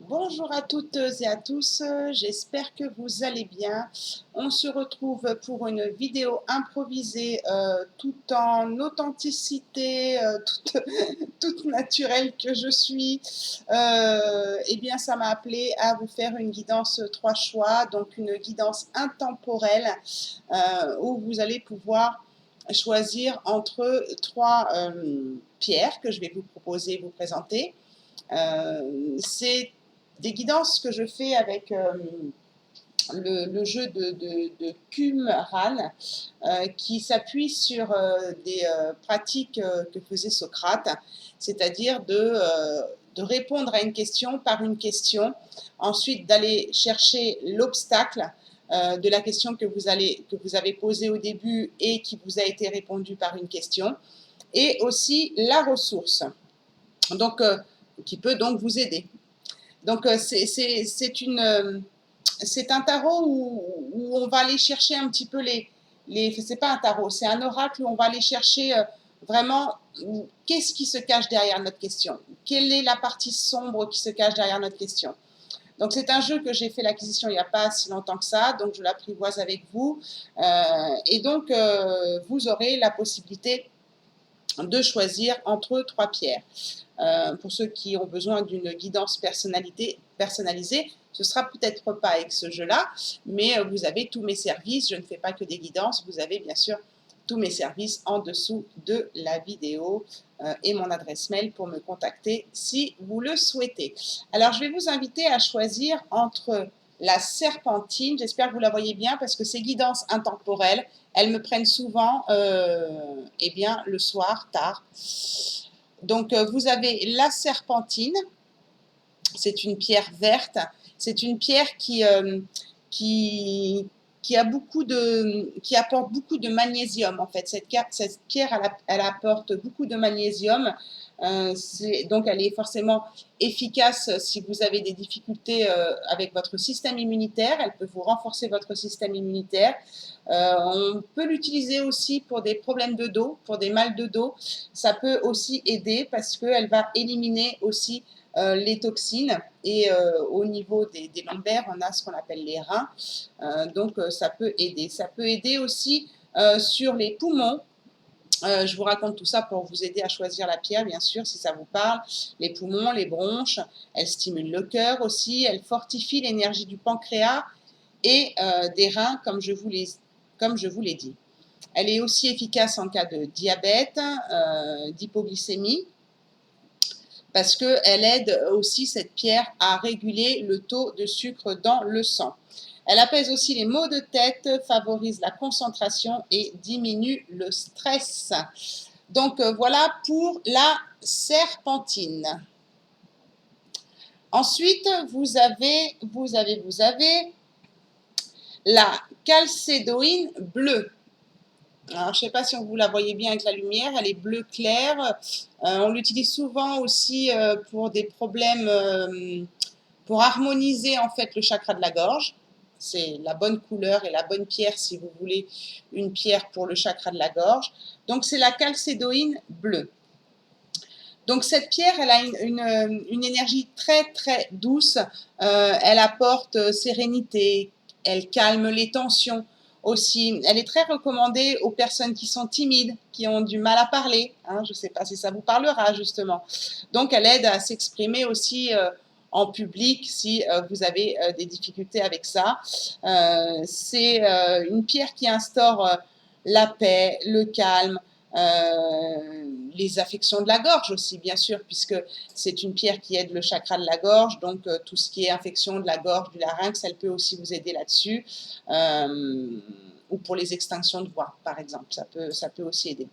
Bonjour à toutes et à tous, j'espère que vous allez bien. On se retrouve pour une vidéo improvisée tout en authenticité, toute naturelle que je suis. Eh bien, ça m'a appelé à vous faire une guidance 3 choix, donc une guidance intemporelle où vous allez pouvoir choisir entre 3 pierres que je vais vous proposer, vous présenter. C'est des guidances que je fais avec le jeu de Qumran qui s'appuie sur des pratiques que faisait Socrate, c'est-à-dire de répondre à une question par une question, ensuite d'aller chercher l'obstacle de la question que vous avez posée au début et qui vous a été répondue par une question, et aussi la ressource, donc, qui peut donc vous aider. Donc, c'est un tarot où on va aller chercher un petit peu c'est pas un tarot, c'est un oracle où on va aller chercher vraiment qu'est-ce qui se cache derrière notre question, quelle est la partie sombre qui se cache derrière notre question. Donc c'est un jeu que j'ai fait l'acquisition il n'y a pas si longtemps que ça, donc je l'apprivoise avec vous, et donc vous aurez la possibilité de choisir entre 3 pierres. Pour ceux qui ont besoin d'une guidance personnalisée, ce sera peut-être pas avec ce jeu-là, mais vous avez tous mes services. Je ne fais pas que des guidances, vous avez bien sûr tous mes services en dessous de la vidéo et mon adresse mail pour me contacter si vous le souhaitez. Alors, je vais vous inviter à choisir entre la serpentine, j'espère que vous la voyez bien parce que ces guidances intemporelles, elles me prennent souvent eh bien, le soir, tard. Donc, vous avez la serpentine, c'est une pierre verte, c'est une pierre qui, qui apporte beaucoup de magnésium, en fait. Cette pierre, elle apporte beaucoup de magnésium. Donc, elle est forcément efficace si vous avez des difficultés avec votre système immunitaire. Elle peut vous renforcer votre système immunitaire. On peut l'utiliser aussi pour des problèmes de dos, pour des mal de dos. Ça peut aussi aider parce qu'elle va éliminer aussi les toxines. Et au niveau des lombaires, on a ce qu'on appelle les reins. Donc, ça peut aider. Ça peut aider aussi sur les poumons. Je vous raconte tout ça pour vous aider à choisir la pierre, bien sûr, si ça vous parle. Les poumons, les bronches, elle stimule le cœur aussi, elle fortifie l'énergie du pancréas et des reins, comme je vous l'ai dit. Elle est aussi efficace en cas de diabète, d'hypoglycémie, parce qu'elle aide aussi, cette pierre, à réguler le taux de sucre dans le sang. Elle apaise aussi les maux de tête, favorise la concentration et diminue le stress. Donc voilà pour la serpentine. Ensuite, vous avez la chalcédoïne bleue. Alors, je ne sais pas si vous la voyez bien avec la lumière, elle est bleu clair. On l'utilise souvent aussi pour des problèmes, pour harmoniser en fait le chakra de la gorge. C'est la bonne couleur et la bonne pierre si vous voulez une pierre pour le chakra de la gorge. Donc, c'est la chalcédoïne bleue. Donc, cette pierre, elle a une énergie très, très douce. Elle apporte sérénité, elle calme les tensions aussi. Elle est très recommandée aux personnes qui sont timides, qui ont du mal à parler. Hein, je ne sais pas si ça vous parlera, justement. Donc, elle aide à s'exprimer aussi en public si vous avez des difficultés avec ça. C'est une pierre qui instaure la paix, le calme, les affections de la gorge aussi, bien sûr, puisque c'est une pierre qui aide le chakra de la gorge, donc tout ce qui est infection de la gorge, du larynx, elle peut aussi vous aider là-dessus, ou pour les extinctions de voix, par exemple, ça peut aussi aider.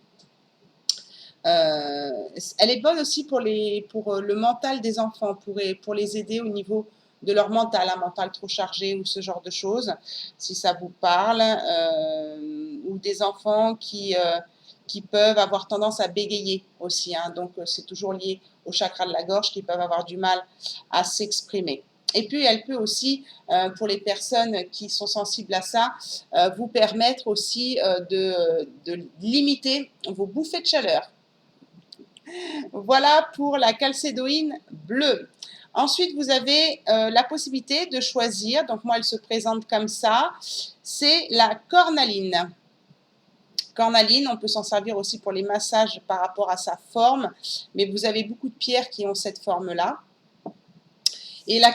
Elle est bonne aussi pour le mental des enfants, pour les aider au niveau de leur mental, un mental trop chargé ou ce genre de choses, si ça vous parle, ou des enfants qui peuvent avoir tendance à bégayer aussi, hein, donc c'est toujours lié au chakra de la gorge, qui peuvent avoir du mal à s'exprimer. Et puis, elle peut aussi, pour les personnes qui sont sensibles à ça, vous permettre aussi de limiter vos bouffées de chaleur. Voilà pour la chalcédoïne bleue. Ensuite, vous avez la possibilité de choisir, donc moi elle se présente comme ça, c'est la cornaline. Cornaline, on peut s'en servir aussi pour les massages par rapport à sa forme, mais vous avez beaucoup de pierres qui ont cette forme-là. Et la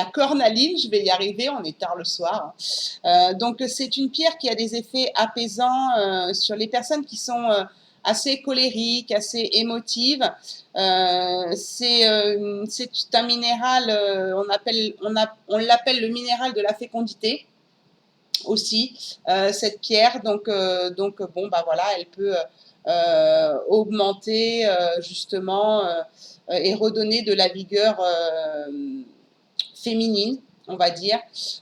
cornaline, je vais y arriver, on est tard le soir. Donc c'est une pierre qui a des effets apaisants sur les personnes qui sont assez colériques, assez émotives. C'est un minéral, on l'appelle le minéral de la fécondité aussi, cette pierre. Donc bon, bah voilà, elle peut augmenter justement et redonner de la vigueur féminine, on va dire,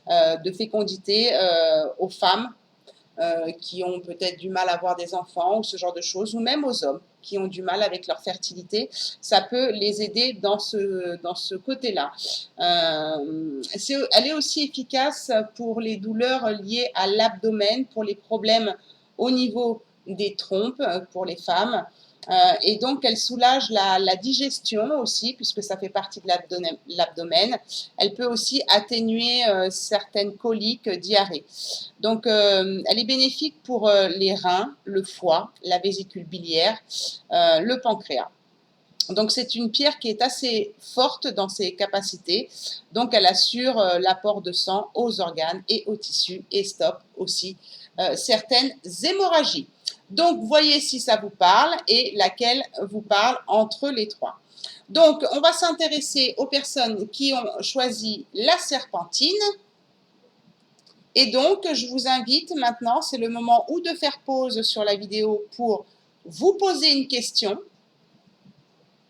de fécondité aux femmes qui ont peut-être du mal à avoir des enfants ou ce genre de choses, ou même aux hommes qui ont du mal avec leur fertilité. Ça peut les aider dans ce côté-là. Elle est aussi efficace pour les douleurs liées à l'abdomen, pour les problèmes au niveau des trompes pour les femmes. Et donc, elle soulage la digestion aussi, puisque ça fait partie de l'abdomen. Elle peut aussi atténuer certaines coliques, diarrhées. Donc, elle est bénéfique pour les reins, le foie, la vésicule biliaire, le pancréas. Donc, c'est une pierre qui est assez forte dans ses capacités. Donc, elle assure l'apport de sang aux organes et aux tissus et stoppe aussi certaines hémorragies. Donc, voyez si ça vous parle et laquelle vous parle entre les trois. Donc, on va s'intéresser aux personnes qui ont choisi la serpentine. Et donc, je vous invite maintenant, c'est le moment où de faire pause sur la vidéo pour vous poser une question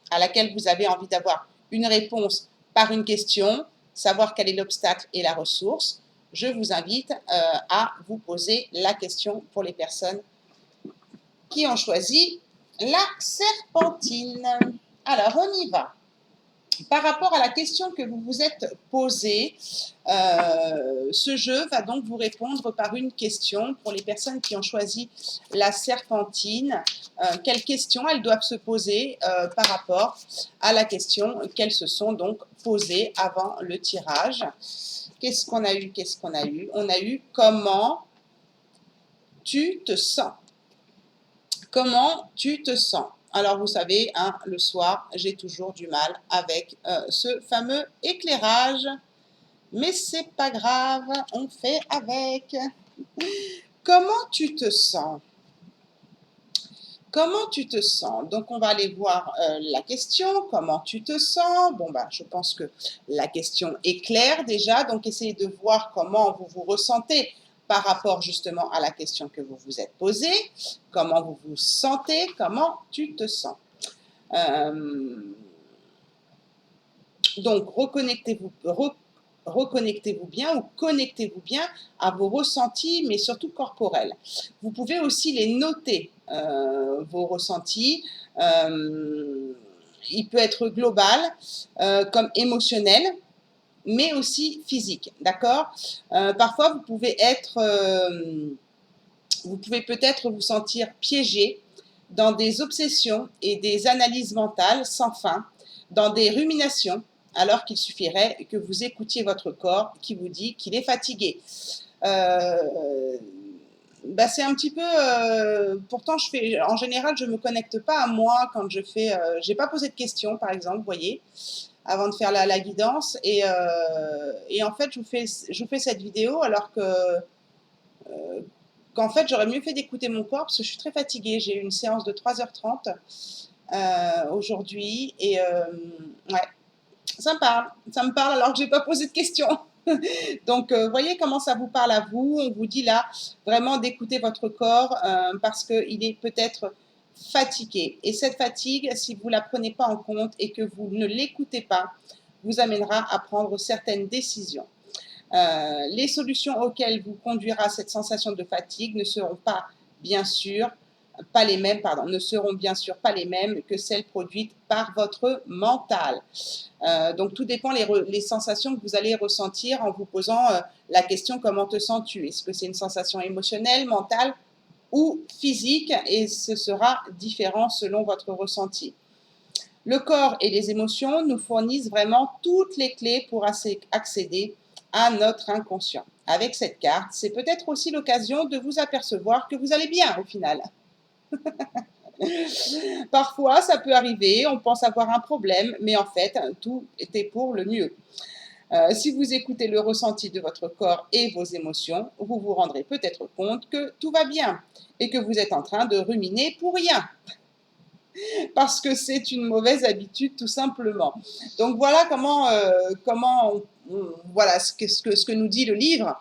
à laquelle vous avez envie d'avoir une réponse par une question, savoir quel est l'obstacle et la ressource. Je vous invite à vous poser la question pour les personnes qui ont choisi la serpentine. Alors, on y va. Par rapport à la question que vous vous êtes posée, ce jeu va donc vous répondre par une question pour les personnes qui ont choisi la serpentine. Quelles questions elles doivent se poser par rapport à la question qu'elles se sont donc posées avant le tirage. Qu'est-ce qu'on a eu? Qu'est-ce qu'on a eu? On a eu comment tu te sens? Comment tu te sens? Alors, vous savez, hein, le soir, j'ai toujours du mal avec ce fameux éclairage. Mais c'est pas grave, on fait avec. Comment tu te sens? Comment tu te sens? Donc, on va aller voir la question. Comment tu te sens? Bon, bah, je pense que la question est claire déjà. Donc, essayez de voir comment vous vous ressentez par rapport justement à la question que vous vous êtes posée. Comment vous vous sentez? Comment tu te sens? Donc, reconnectez-vous bien ou connectez-vous bien à vos ressentis, mais surtout corporels. Vous pouvez aussi les noter, vos ressentis. Il peut être global, comme émotionnel, mais aussi physique, d'accord? Parfois, vous pouvez peut-être vous sentir piégé dans des obsessions et des analyses mentales sans fin, dans des ruminations, alors qu'il suffirait que vous écoutiez votre corps qui vous dit qu'il est fatigué. Bah c'est un petit peu, pourtant en général, je ne me connecte pas à moi quand je fais, j'ai pas posé de questions par exemple, vous voyez, avant de faire la guidance, et en fait, je vous fais cette vidéo alors que qu'en fait, j'aurais mieux fait d'écouter mon corps parce que je suis très fatiguée. J'ai eu une séance de 3h30 aujourd'hui et ouais, ça me parle alors que je n'ai pas posé de questions. Donc, voyez comment ça vous parle à vous. On vous dit là vraiment d'écouter votre corps parce qu'il est peut-être fatigué. Et cette fatigue, si vous ne la prenez pas en compte et que vous ne l'écoutez pas, vous amènera à prendre certaines décisions. Les solutions auxquelles vous conduira cette sensation de fatigue ne seront bien sûr pas les mêmes que celles produites par votre mental. Donc tout dépend les sensations que vous allez ressentir en vous posant la question comment te sens-tu? Est-ce que c'est une sensation émotionnelle, mentale ou physique? Et ce sera différent selon votre ressenti. Le corps et les émotions nous fournissent vraiment toutes les clés pour accéder à notre inconscient. Avec cette carte, c'est peut-être aussi l'occasion de vous apercevoir que vous allez bien au final. Parfois, ça peut arriver, on pense avoir un problème, mais en fait, tout était pour le mieux. Si vous écoutez le ressenti de votre corps et vos émotions, vous vous rendrez peut-être compte que tout va bien et que vous êtes en train de ruminer pour rien. Parce que c'est une mauvaise habitude tout simplement. Donc voilà voilà ce que nous dit le livre.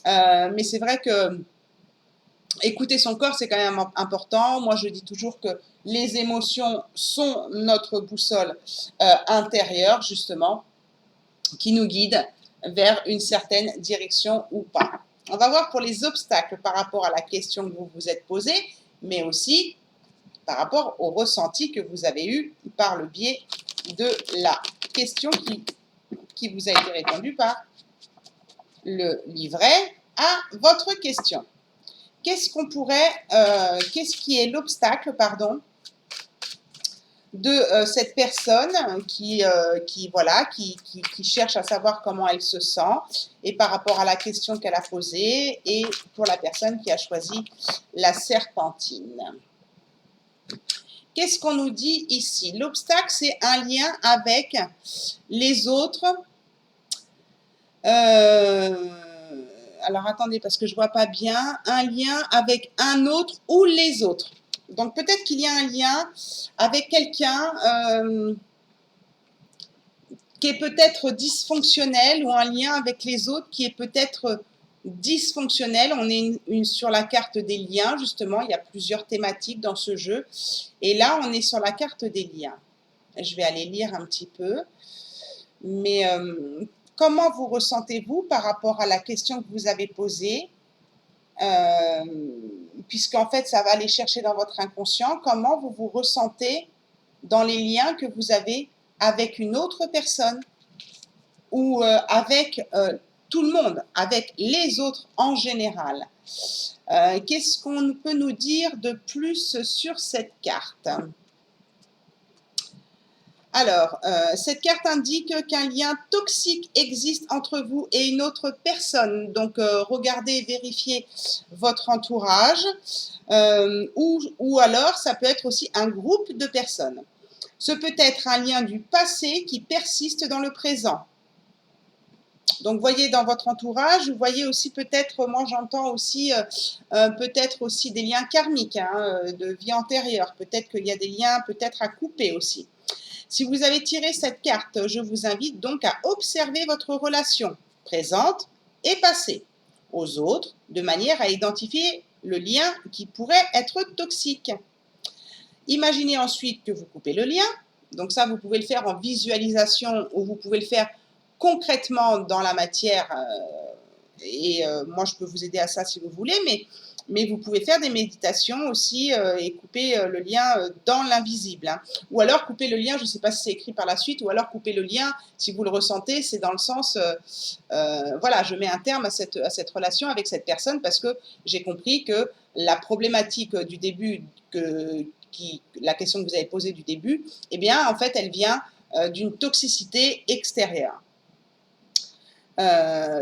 Mais c'est vrai que écouter son corps, c'est quand même important. Moi, je dis toujours que les émotions sont notre boussole intérieure, justement, qui nous guide vers une certaine direction ou pas. On va voir pour les obstacles par rapport à la question que vous vous êtes posée, mais aussi par rapport au ressenti que vous avez eu par le biais de la question qui vous a été répondue par le livret à votre question. Qu'est-ce qui est l'obstacle, pardon, de cette personne qui cherche à savoir comment elle se sent et par rapport à la question qu'elle a posée et pour la personne qui a choisi la serpentine. Qu'est-ce qu'on nous dit ici? L'obstacle, c'est un lien avec les autres. Alors, attendez, parce que je ne vois pas bien. Un lien avec un autre ou les autres. Donc, peut-être qu'il y a un lien avec quelqu'un qui est peut-être dysfonctionnel ou un lien avec les autres qui est peut-être dysfonctionnel. On est sur la carte des liens, justement. Il y a plusieurs thématiques dans ce jeu. Et là, on est sur la carte des liens. Je vais aller lire un petit peu. Mais comment vous ressentez-vous par rapport à la question que vous avez posée puisqu'en fait, ça va aller chercher dans votre inconscient. Comment vous vous ressentez dans les liens que vous avez avec une autre personne ou avec tout le monde, avec les autres en général. Qu'est-ce qu'on peut nous dire de plus sur cette carte? Alors, cette carte indique qu'un lien toxique existe entre vous et une autre personne. Donc, regardez et vérifiez votre entourage. Ou alors, ça peut être aussi un groupe de personnes. Ce peut être un lien du passé qui persiste dans le présent. Donc, voyez dans votre entourage, vous voyez aussi peut-être, moi j'entends aussi peut-être aussi des liens karmiques de vie antérieure. Peut-être qu'il y a des liens peut-être à couper aussi. Si vous avez tiré cette carte, je vous invite donc à observer votre relation présente et passée aux autres de manière à identifier le lien qui pourrait être toxique. Imaginez ensuite que vous coupez le lien. Donc ça, vous pouvez le faire en visualisation ou vous pouvez le faire concrètement dans la matière. Moi, je peux vous aider à ça si vous voulez, mais vous pouvez faire des méditations aussi et couper le lien dans l'invisible. Ou alors couper le lien, je ne sais pas si c'est écrit par la suite, ou alors couper le lien, si vous le ressentez, c'est dans le sens, voilà, je mets un terme à cette relation avec cette personne parce que j'ai compris que la problématique du début, la question que vous avez posée du début, eh bien, en fait, elle vient d'une toxicité extérieure.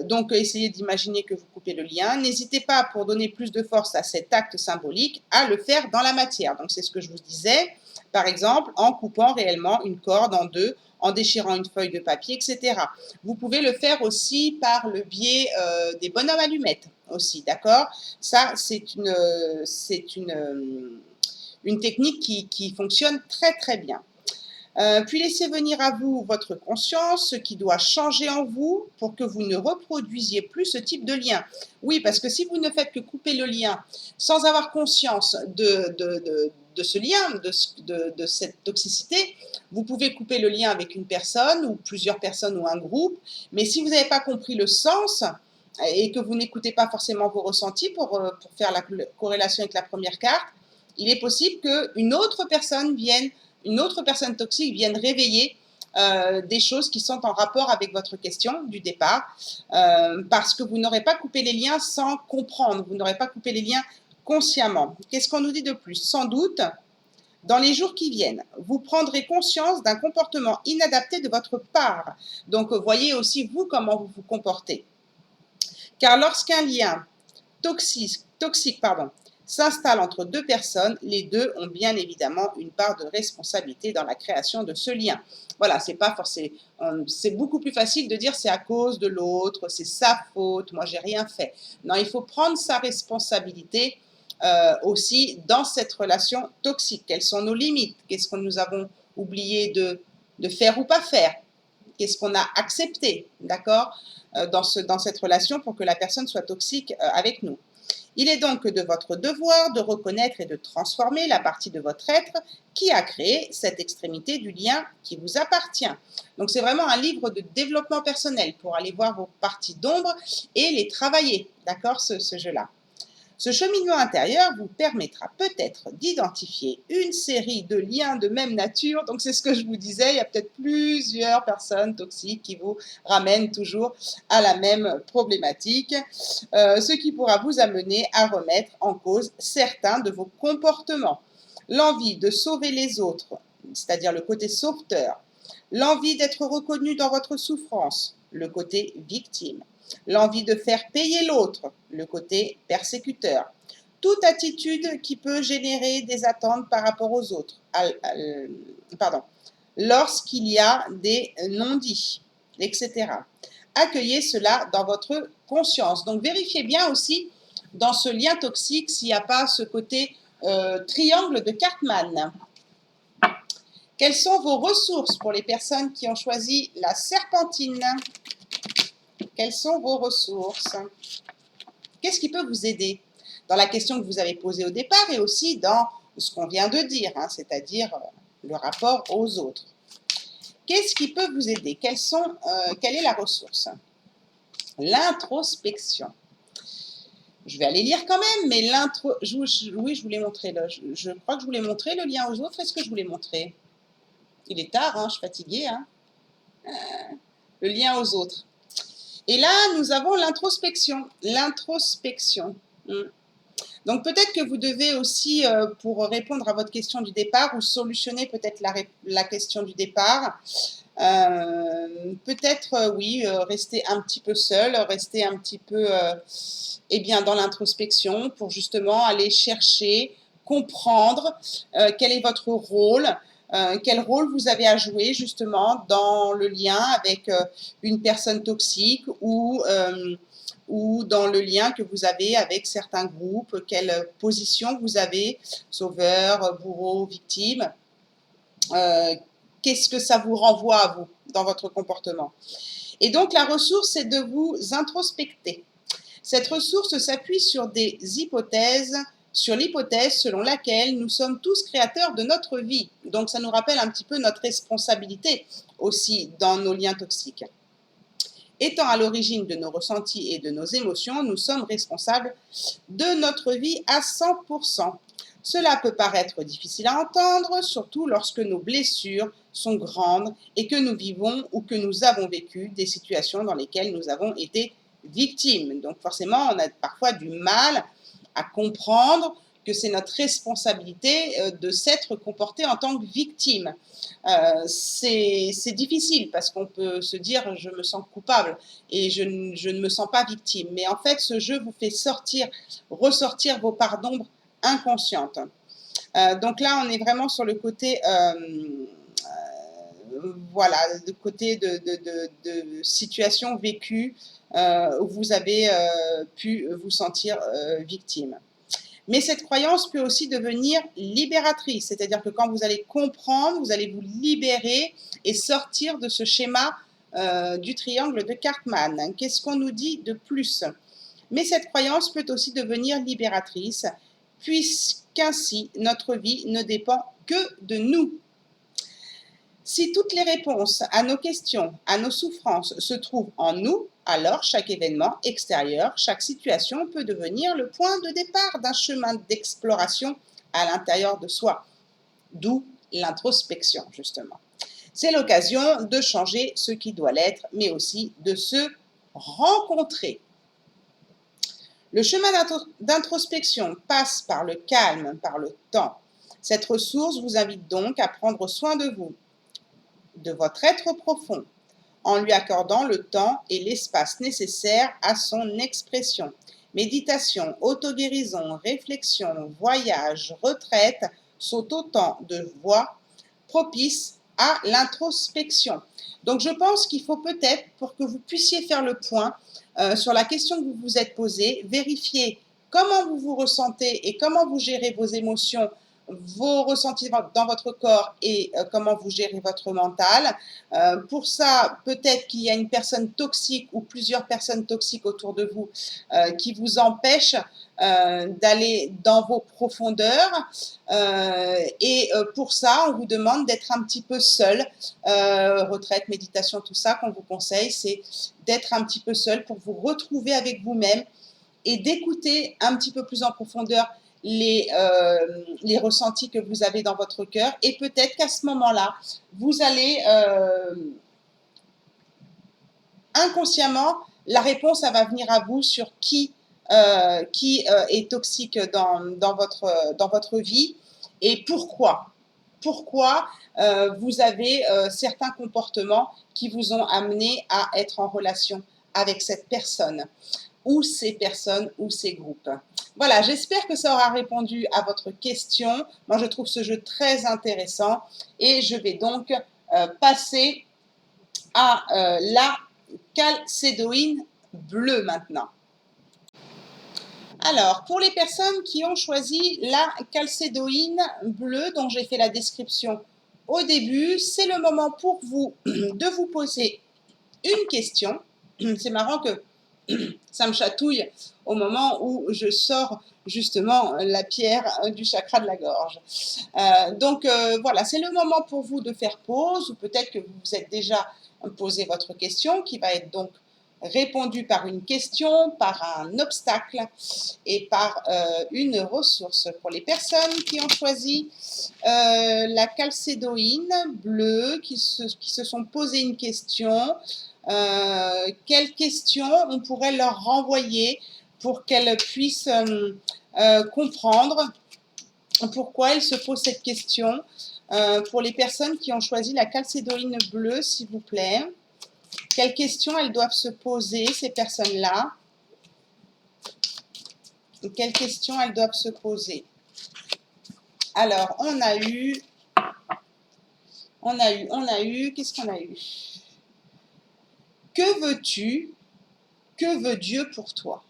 Donc, essayez d'imaginer que vous coupez le lien. N'hésitez pas, pour donner plus de force à cet acte symbolique, à le faire dans la matière. Donc, c'est ce que je vous disais, par exemple, en coupant réellement une corde en deux, en déchirant une feuille de papier, etc. Vous pouvez le faire aussi par le biais des bonhommes allumettes aussi, d'accord? Ça, c'est une technique qui fonctionne très, très bien. Puis laissez venir à vous votre conscience, ce qui doit changer en vous pour que vous ne reproduisiez plus ce type de lien. Oui, parce que si vous ne faites que couper le lien sans avoir conscience de ce lien, de cette toxicité, vous pouvez couper le lien avec une personne ou plusieurs personnes ou un groupe, mais si vous n'avez pas compris le sens et que vous n'écoutez pas forcément vos ressentis pour faire la corrélation avec la première carte, il est possible qu'une autre personne toxique vienne réveiller des choses qui sont en rapport avec votre question du départ, parce que vous n'aurez pas coupé les liens sans comprendre, vous n'aurez pas coupé les liens consciemment. Qu'est-ce qu'on nous dit de plus? Sans doute, Dans les jours qui viennent, vous prendrez conscience d'un comportement inadapté de votre part. Donc, voyez aussi vous comment vous vous comportez. Car lorsqu'un lien toxique s'installe entre deux personnes, les deux ont bien évidemment une part de responsabilité dans la création de ce lien. Voilà, c'est pas forcément, c'est beaucoup plus facile de dire c'est à cause de l'autre, c'est sa faute, moi j'ai rien fait. Non, il faut prendre sa responsabilité aussi dans cette relation toxique. Quelles sont nos limites? Qu'est-ce que nous avons oublié de faire ou pas faire? Qu'est-ce qu'on a accepté, d'accord, dans cette relation pour que la personne soit toxique avec nous. Il est donc de votre devoir de reconnaître et de transformer la partie de votre être qui a créé cette extrémité du lien qui vous appartient. Donc c'est vraiment un livre de développement personnel pour aller voir vos parties d'ombre et les travailler, d'accord, ce jeu-là. Ce cheminement intérieur vous permettra peut-être d'identifier une série de liens de même nature. Donc, c'est ce que je vous disais, il y a peut-être plusieurs personnes toxiques qui vous ramènent toujours à la même problématique, ce qui pourra vous amener à remettre en cause certains de vos comportements. L'envie de sauver les autres, c'est-à-dire le côté sauveteur, l'envie d'être reconnu dans votre souffrance, le côté victime, l'envie de faire payer l'autre, le côté persécuteur. Toute attitude qui peut générer des attentes par rapport aux autres. Lorsqu'il y a des non-dits, etc. Accueillez cela dans votre conscience. Donc vérifiez bien aussi dans ce lien toxique s'il n'y a pas ce côté triangle de Cartman. Quelles sont vos ressources pour les personnes qui ont choisi la serpentine? Quelles sont vos ressources? Qu'est-ce qui peut vous aider dans la question que vous avez posée au départ et aussi dans ce qu'on vient de dire, hein, c'est-à-dire le rapport aux autres? Qu'est-ce qui peut vous aider? Quelle est la ressource? L'introspection. Je vais aller lire quand même, mais oui, je vous l'ai montré. Je crois que je vous l'ai montré, le lien aux autres. Est-ce que je vous l'ai montré? Il est tard, hein, je suis fatiguée. Hein. Le lien aux autres. Et là, nous avons l'introspection. L'introspection. Donc, peut-être que vous devez aussi, pour répondre à votre question du départ, ou solutionner peut-être la question du départ, peut-être, oui, rester un petit peu seul, rester un petit peu dans l'introspection pour justement aller chercher, comprendre quel est votre rôle, quel rôle vous avez à jouer justement dans le lien avec une personne toxique ou dans le lien que vous avez avec certains groupes, quelle position vous avez, sauveur, bourreau, victime, qu'est-ce que ça vous renvoie à vous dans votre comportement. Et donc la ressource, c'est de vous introspecter. Cette ressource s'appuie sur l'hypothèse selon laquelle nous sommes tous créateurs de notre vie. Donc ça nous rappelle un petit peu notre responsabilité aussi dans nos liens toxiques. Étant à l'origine de nos ressentis et de nos émotions, nous sommes responsables de notre vie à 100%. Cela peut paraître difficile à entendre, surtout lorsque nos blessures sont grandes et que nous vivons ou que nous avons vécu des situations dans lesquelles nous avons été victimes. Donc forcément, on a parfois du mal à comprendre que c'est notre responsabilité de s'être comporté en tant que victime. C'est difficile parce qu'on peut se dire je me sens coupable et je ne me sens pas victime. Mais en fait, ce jeu vous fait ressortir vos parts d'ombre inconscientes. Donc là, on est vraiment sur le côté, voilà, le côté de situation vécue où vous avez pu vous sentir victime. Mais cette croyance peut aussi devenir libératrice, c'est-à-dire que quand vous allez comprendre, vous allez vous libérer et sortir de ce schéma du triangle de Cartman. Qu'est-ce qu'on nous dit de plus? Mais cette croyance peut aussi devenir libératrice, puisqu'ainsi notre vie ne dépend que de nous. Si toutes les réponses à nos questions, à nos souffrances se trouvent en nous, alors chaque événement extérieur, chaque situation peut devenir le point de départ d'un chemin d'exploration à l'intérieur de soi. D'où l'introspection, justement. C'est l'occasion de changer ce qui doit l'être, mais aussi de se rencontrer. Le chemin d'introspection passe par le calme, par le temps, Cette ressource vous invite donc à prendre soin de vous, de votre être profond, en lui accordant le temps et l'espace nécessaires à son expression. Méditation, auto-guérison, réflexion, voyage, retraite sont autant de voies propices à l'introspection. Donc je pense qu'il faut peut-être, pour que vous puissiez faire le point sur la question que vous vous êtes posée, vérifier comment vous vous ressentez et comment vous gérez vos émotions, vos ressentis dans votre corps et comment vous gérez votre mental. Pour ça, peut-être qu'il y a une personne toxique ou plusieurs personnes toxiques autour de vous qui vous empêchent d'aller dans vos profondeurs. Et pour ça, on vous demande d'être un petit peu seul. Retraite, méditation, tout ça qu'on vous conseille, c'est d'être un petit peu seul pour vous retrouver avec vous-même et d'écouter un petit peu plus en profondeur les ressentis que vous avez dans votre cœur. Et peut-être qu'à ce moment-là, vous allez inconsciemment, la réponse, elle va venir à vous sur qui est toxique dans votre vie et pourquoi. Pourquoi vous avez certains comportements qui vous ont amené à être en relation avec cette personne ou ces personnes ou ces groupes. Voilà, j'espère que ça aura répondu à votre question. Moi, je trouve ce jeu très intéressant et je vais donc passer à la calcédoïne bleue maintenant. Alors, pour les personnes qui ont choisi la calcédoïne bleue dont j'ai fait la description au début, c'est le moment pour vous de vous poser une question. C'est marrant que ça me chatouille au moment où je sors justement la pierre du chakra de la gorge. Donc voilà, c'est le moment pour vous de faire pause ou peut-être que vous vous êtes déjà posé votre question qui va être donc répondue par une question, par un obstacle et par une ressource. Pour les personnes qui ont choisi la calcédoïne bleue, qui se sont posé une question, quelle question on pourrait leur renvoyer pour qu'elles puissent comprendre pourquoi elles se posent cette question. Pour les personnes qui ont choisi la calcédoïne bleue, s'il vous plaît, quelles questions elles doivent se poser, ces personnes-là? Quelles questions elles doivent se poser? Alors, on a eu, qu'est-ce qu'on a eu? Que veux-tu? Que veut Dieu pour toi?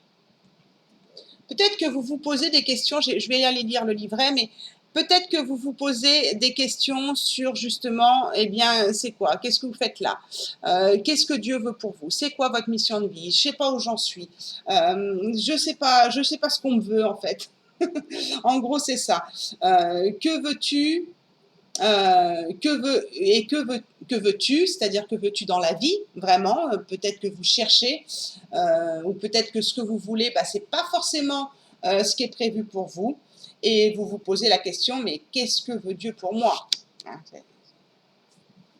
Peut-être que vous vous posez des questions, je vais aller lire le livret, mais peut-être que vous vous posez des questions sur justement, eh bien, c'est quoi? Qu'est-ce que vous faites là? Qu'est-ce que Dieu veut pour vous? C'est quoi votre mission de vie? Je sais pas où j'en suis. Je sais pas ce qu'on me veut en fait. En gros, c'est ça. Que veux-tu? Que veux-tu, c'est-à-dire que veux-tu dans la vie, vraiment, peut-être que vous cherchez, ou peut-être que ce que vous voulez, bah, c'est pas forcément ce qui est prévu pour vous, et vous vous posez la question, mais qu'est-ce que veut Dieu pour moi? Hein,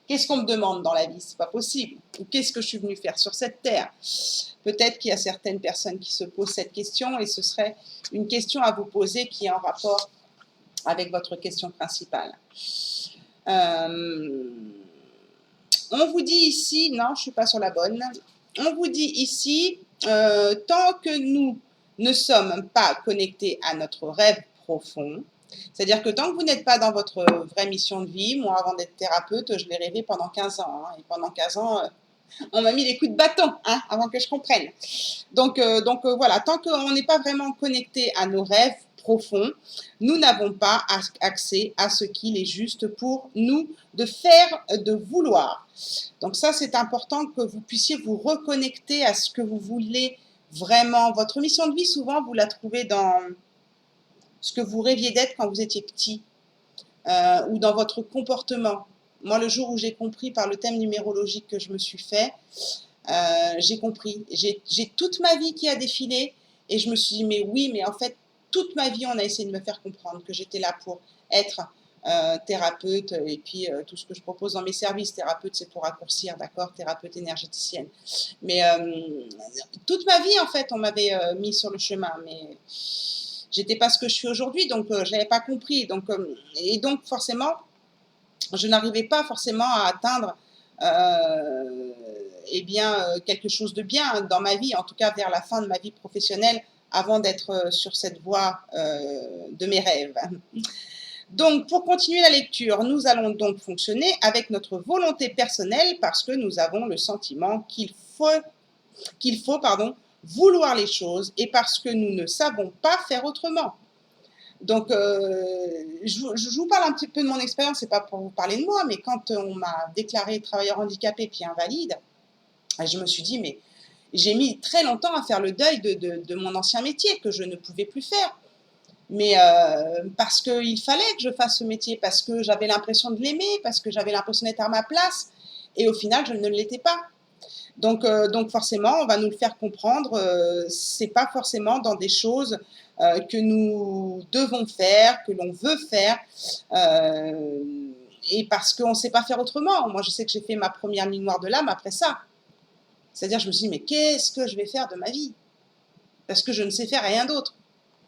qu'est-ce qu'on me demande dans la vie? C'est pas possible. Ou qu'est-ce que je suis venue faire sur cette terre? Peut-être qu'il y a certaines personnes qui se posent cette question, et ce serait une question à vous poser qui est en rapport avec votre question principale. On vous dit ici, non, je ne suis pas sur la bonne, on vous dit ici, tant que nous ne sommes pas connectés à notre rêve profond, c'est-à-dire que tant que vous n'êtes pas dans votre vraie mission de vie, moi avant d'être thérapeute, je l'ai rêvé pendant 15 ans, hein, et pendant 15 ans, on m'a mis des coups de bâton hein, avant que je comprenne. Donc voilà, tant qu'on n'est pas vraiment connecté à nos rêves profonds, nous n'avons pas accès à ce qu'il est juste pour nous de faire, de vouloir. Donc ça, c'est important que vous puissiez vous reconnecter à ce que vous voulez vraiment. Votre mission de vie, souvent, vous la trouvez dans ce que vous rêviez d'être quand vous étiez petit, ou dans votre comportement. Moi, le jour où j'ai compris par le thème numérologique que je me suis fait, j'ai compris. J'ai toute ma vie qui a défilé et je me suis dit, mais oui, mais en fait, toute ma vie, on a essayé de me faire comprendre que j'étais là pour être thérapeute et puis tout ce que je propose dans mes services. Thérapeute, c'est pour raccourcir, d'accord? Thérapeute énergéticienne. Mais toute ma vie, en fait, on m'avait mis sur le chemin. Mais j'étais pas ce que je suis aujourd'hui, donc je l'avais pas compris. Donc, et donc forcément, je n'arrivais pas forcément à atteindre eh bien, quelque chose de bien dans ma vie, en tout cas vers la fin de ma vie professionnelle, avant d'être sur cette voie de mes rêves. Donc, pour continuer la lecture, nous allons donc fonctionner avec notre volonté personnelle parce que nous avons le sentiment qu'il faut vouloir les choses et parce que nous ne savons pas faire autrement. Donc, je vous parle un petit peu de mon expérience, c'est pas pour vous parler de moi, mais quand on m'a déclaré travailleur handicapé puis invalide, je me suis dit, mais j'ai mis très longtemps à faire le deuil de mon ancien métier que je ne pouvais plus faire. Mais parce qu'il fallait que je fasse ce métier, parce que j'avais l'impression de l'aimer, parce que j'avais l'impression d'être à ma place, et au final, je ne l'étais pas. Donc forcément, on va nous le faire comprendre, c'est pas forcément dans des choses que nous devons faire, que l'on veut faire, et parce qu'on ne sait pas faire autrement. Moi, je sais que j'ai fait ma première nuit noire de l'âme après ça. C'est-à-dire, je me suis dit, mais qu'est-ce que je vais faire de ma vie? Parce que je ne sais faire rien d'autre.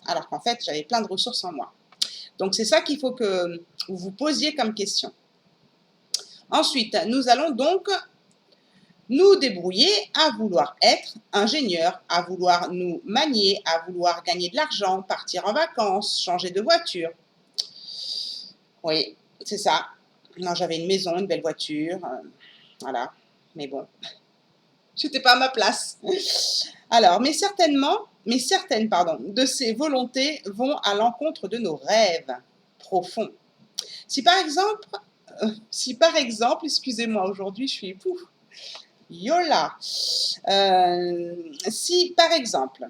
Alors qu'en fait, j'avais plein de ressources en moi. Donc, c'est ça qu'il faut que vous vous posiez comme question. Ensuite, nous allons donc nous débrouiller à vouloir être ingénieur, à vouloir nous manier, à vouloir gagner de l'argent, partir en vacances, changer de voiture. Oui, c'est ça. Non, j'avais une maison, une belle voiture, voilà. Mais bon, j'étais pas à ma place. Alors, mais certaines, de ces volontés vont à l'encontre de nos rêves profonds. Si par exemple, excusez-moi, aujourd'hui je suis pouf, yola. Si par exemple,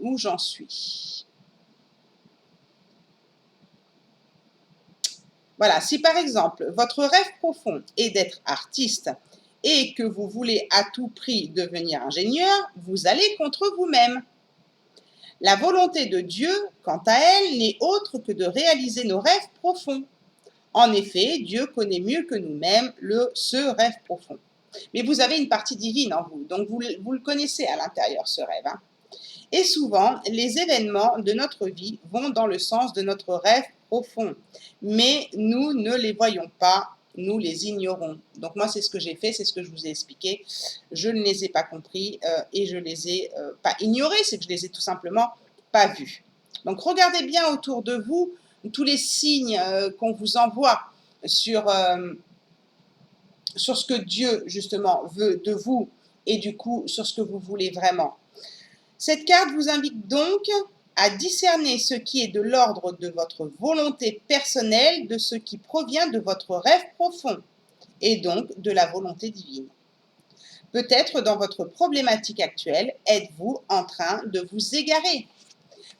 où j'en suis? Voilà, si par exemple, votre rêve profond est d'être artiste et que vous voulez à tout prix devenir ingénieur, vous allez contre vous-même. La volonté de Dieu, quant à elle, n'est autre que de réaliser nos rêves profonds. En effet, Dieu connaît mieux que nous-mêmes ce rêve profond. Mais vous avez une partie divine en vous, donc vous le connaissez à l'intérieur, ce rêve. Hein. Et souvent, les événements de notre vie vont dans le sens de notre rêve profond, mais nous ne les voyons pas, nous les ignorons. Donc moi, c'est ce que j'ai fait, c'est ce que je vous ai expliqué. Je ne les ai pas compris et je les ai pas ignorés, c'est que je les ai tout simplement pas vus. Donc regardez bien autour de vous tous les signes qu'on vous envoie sur ce que Dieu, justement, veut de vous et du coup, sur ce que vous voulez vraiment. Cette carte vous invite donc à discerner ce qui est de l'ordre de votre volonté personnelle, de ce qui provient de votre rêve profond, et donc de la volonté divine. Peut-être dans votre problématique actuelle, êtes-vous en train de vous égarer.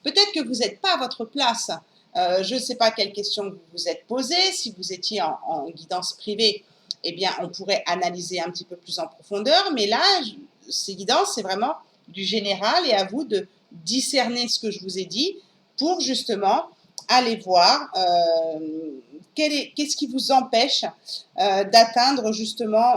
Peut-être que vous n'êtes pas à votre place. Je ne sais pas quelle question vous vous êtes posée. Si vous étiez en guidance privée, eh bien, on pourrait analyser un petit peu plus en profondeur. Mais là, ces guidances, c'est vraiment du général et à vous de discerner ce que je vous ai dit pour justement aller voir qu'est-ce qui vous empêche d'atteindre justement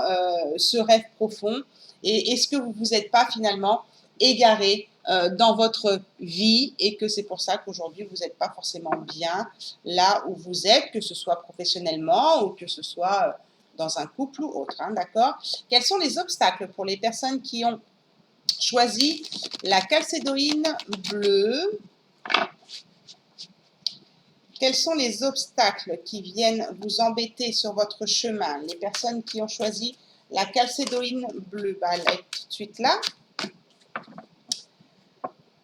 ce rêve profond et est-ce que vous ne vous êtes pas finalement égaré dans votre vie et que c'est pour ça qu'aujourd'hui vous n'êtes pas forcément bien là où vous êtes, que ce soit professionnellement ou que ce soit dans un couple ou autre, hein, d'accord? Quels sont les obstacles pour les personnes qui ont choisi la calcédoïne bleue? Quels sont les obstacles qui viennent vous embêter sur votre chemin? Les personnes qui ont choisi la calcédoïne bleue, bah, elle est tout de suite là.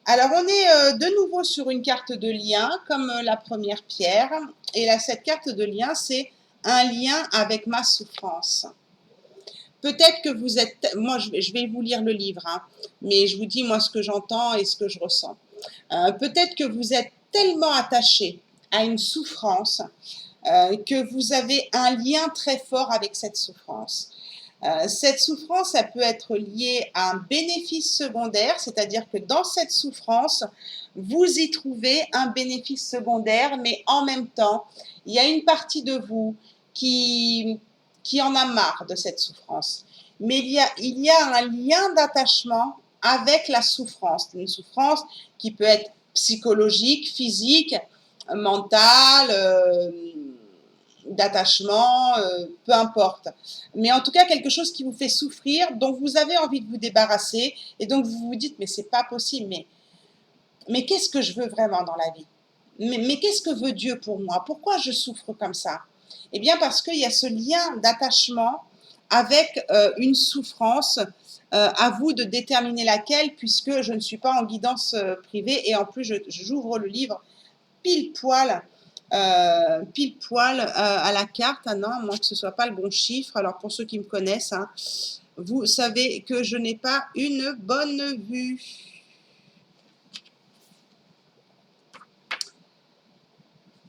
Alors, on est de nouveau sur une carte de lien, comme la première pierre. Et là, cette carte de lien, c'est un lien avec ma souffrance. Peut-être que vous êtes... Moi, je vais vous lire le livre, hein, mais je vous dis, moi, ce que j'entends et ce que je ressens. Peut-être que vous êtes tellement attaché à une souffrance que vous avez un lien très fort avec cette souffrance. Cette souffrance, elle peut être liée à un bénéfice secondaire, c'est-à-dire que dans cette souffrance, vous y trouvez un bénéfice secondaire, mais en même temps, il y a une partie de vous qui en a marre de cette souffrance. Mais il y a un lien d'attachement avec la souffrance. Une souffrance qui peut être psychologique, physique, mentale, d'attachement, peu importe. Mais en tout cas, quelque chose qui vous fait souffrir, dont vous avez envie de vous débarrasser, et donc vous vous dites, mais c'est pas possible, mais qu'est-ce que je veux vraiment dans la vie? Mais qu'est-ce que veut Dieu pour moi? Pourquoi je souffre comme ça? Eh bien, parce qu'il y a ce lien d'attachement avec une souffrance, à vous de déterminer laquelle, puisque je ne suis pas en guidance privée, et en plus, j'ouvre le livre pile poil à la carte, ah non, à moins que ce ne soit pas le bon chiffre. Alors pour ceux qui me connaissent, hein, vous savez que je n'ai pas une bonne vue.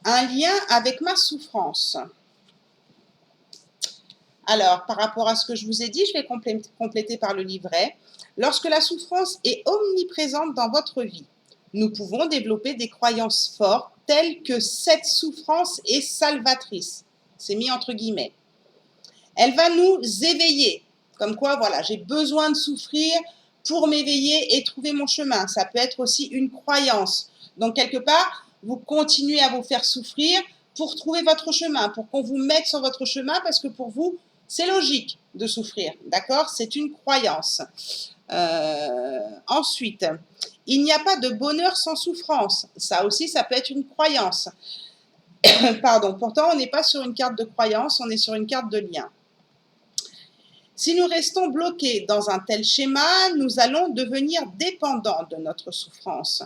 Un lien avec ma souffrance. Alors, par rapport à ce que je vous ai dit, je vais compléter par le livret. Lorsque la souffrance est omniprésente dans votre vie, nous pouvons développer des croyances fortes telles que cette souffrance est salvatrice. C'est mis entre guillemets. Elle va nous éveiller. Comme quoi, voilà, j'ai besoin de souffrir pour m'éveiller et trouver mon chemin. Ça peut être aussi une croyance. Donc, quelque part, vous continuez à vous faire souffrir pour trouver votre chemin, pour qu'on vous mette sur votre chemin, parce que pour vous, c'est logique de souffrir, d'accord? C'est une croyance. Ensuite, il n'y a pas de bonheur sans souffrance. Ça aussi, ça peut être une croyance. Pardon, pourtant, on n'est pas sur une carte de croyance, on est sur une carte de lien. Si nous restons bloqués dans un tel schéma, nous allons devenir dépendants de notre souffrance.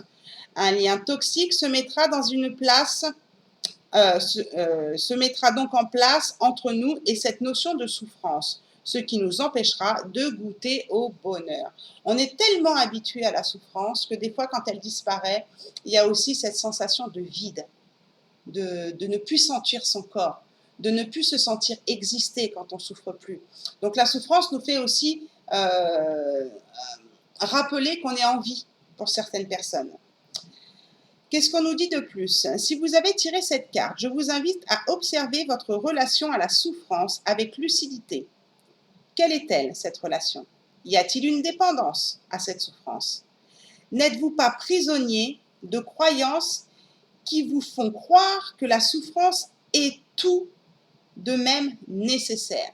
Un lien toxique se mettra dans une place, se mettra donc en place entre nous et cette notion de souffrance, ce qui nous empêchera de goûter au bonheur. On est tellement habitué à la souffrance que des fois, quand elle disparaît, il y a aussi cette sensation de vide, de ne plus sentir son corps, de ne plus se sentir exister quand on souffre plus. Donc la souffrance nous fait aussi rappeler qu'on est en vie pour certaines personnes. Qu'est-ce qu'on nous dit de plus? Si vous avez tiré cette carte, je vous invite à observer votre relation à la souffrance avec lucidité. Quelle est-elle, cette relation? Y a-t-il une dépendance à cette souffrance? N'êtes-vous pas prisonnier de croyances qui vous font croire que la souffrance est tout de même nécessaire?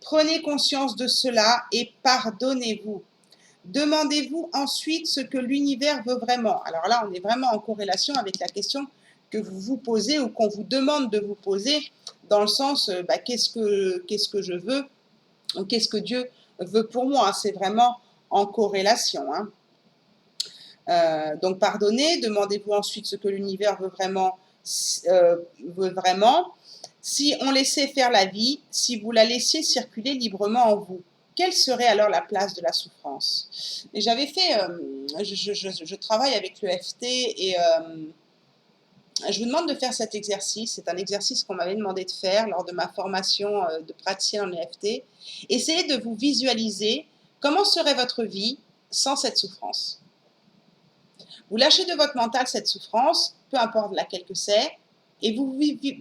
Prenez conscience de cela et pardonnez-vous. Demandez-vous ensuite ce que l'univers veut vraiment. Alors là, on est vraiment en corrélation avec la question que vous vous posez ou qu'on vous demande de vous poser, dans le sens, qu'est-ce que je veux ou qu'est-ce que Dieu veut pour moi? C'est vraiment en corrélation, hein. Donc pardonnez, demandez-vous ensuite ce que l'univers veut vraiment. Si on laissait faire la vie, si vous la laissiez circuler librement en vous, quelle serait alors la place de la souffrance? Et j'avais fait, je travaille avec l'EFT et je vous demande de faire cet exercice. C'est un exercice qu'on m'avait demandé de faire lors de ma formation de praticien en EFT. Essayez de vous visualiser comment serait votre vie sans cette souffrance. Vous lâchez de votre mental cette souffrance, peu importe laquelle que c'est, et vous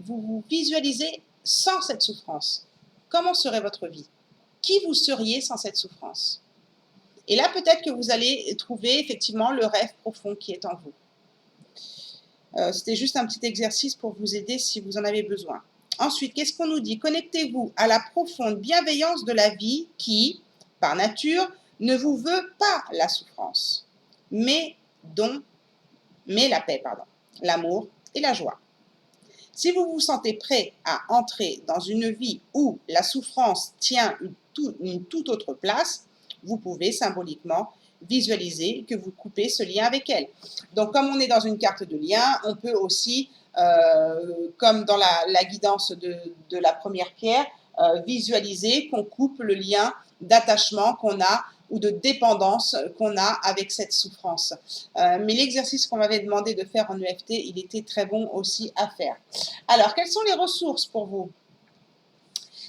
vous visualisez sans cette souffrance. Comment serait votre vie? Qui vous seriez sans cette souffrance? Et là, peut-être que vous allez trouver effectivement le rêve profond qui est en vous. C'était juste un petit exercice pour vous aider si vous en avez besoin. Ensuite, qu'est-ce qu'on nous dit? Connectez-vous à la profonde bienveillance de la vie qui, par nature, ne vous veut pas la souffrance, mais la paix, l'amour et la joie. Si vous vous sentez prêt à entrer dans une vie où la souffrance tient une toute autre place, vous pouvez symboliquement visualiser que vous coupez ce lien avec elle. Donc, comme on est dans une carte de lien, on peut aussi, comme dans la guidance de la première pierre, visualiser qu'on coupe le lien d'attachement qu'on a ou de dépendance qu'on a avec cette souffrance. Mais l'exercice qu'on m'avait demandé de faire en EFT, il était très bon aussi à faire. Alors, quelles sont les ressources pour vous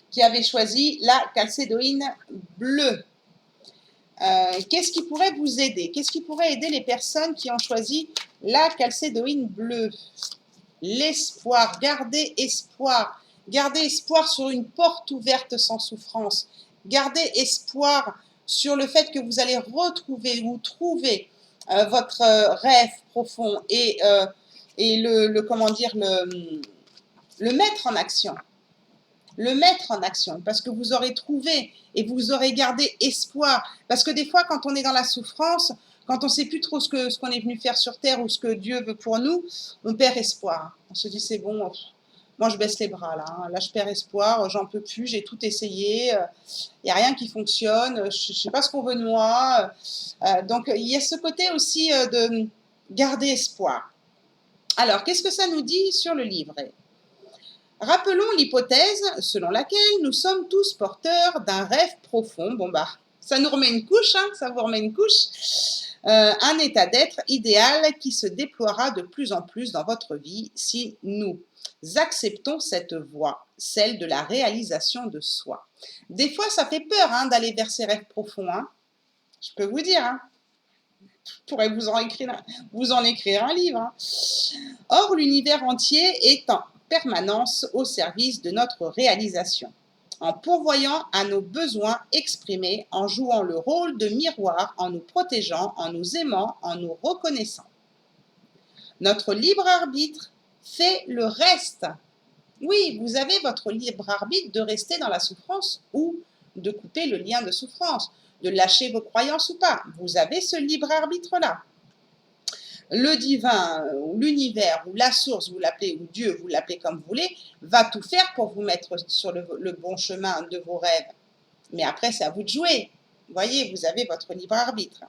qui avez choisi la calcédoïne bleue? Qu'est-ce qui pourrait vous aider? Qu'est-ce qui pourrait aider les personnes qui ont choisi la calcédoïne bleue? L'espoir, gardez espoir. Gardez espoir sur une porte ouverte sans souffrance. Gardez espoir sur le fait que vous allez retrouver ou trouver votre rêve profond et comment dire, le mettre en action. Le mettre en action, parce que vous aurez trouvé et vous aurez gardé espoir. Parce que des fois, quand on est dans la souffrance, quand on ne sait plus trop ce qu'on est venu faire sur Terre ou ce que Dieu veut pour nous, on perd espoir. On se dit, c'est bon, moi je baisse les bras là. Hein. Là, je perds espoir, j'en peux plus, j'ai tout essayé, il n'y a rien qui fonctionne, je ne sais pas ce qu'on veut de moi. Donc, il y a ce côté aussi de garder espoir. Alors, qu'est-ce que ça nous dit sur le livret ? Rappelons l'hypothèse selon laquelle nous sommes tous porteurs d'un rêve profond. Bon bah, ça nous remet une couche, hein, ça vous remet une couche. Un état d'être idéal qui se déploiera de plus en plus dans votre vie si nous acceptons cette voie, celle de la réalisation de soi. Des fois, ça fait peur hein, d'aller vers ces rêves profonds. Hein. Je peux vous dire, hein. Je pourrais vous en écrire un livre. Hein. Or, l'univers entier est en permanence au service de notre réalisation, en pourvoyant à nos besoins exprimés, en jouant le rôle de miroir, en nous protégeant, en nous aimant, en nous reconnaissant. Notre libre arbitre fait le reste. Oui, vous avez votre libre arbitre de rester dans la souffrance ou de couper le lien de souffrance, de lâcher vos croyances ou pas. Vous avez ce libre arbitre-là. Le divin, ou l'univers, ou la source, vous l'appelez, ou Dieu, vous l'appelez comme vous voulez, va tout faire pour vous mettre sur le bon chemin de vos rêves. Mais après, c'est à vous de jouer. Vous voyez, vous avez votre libre arbitre.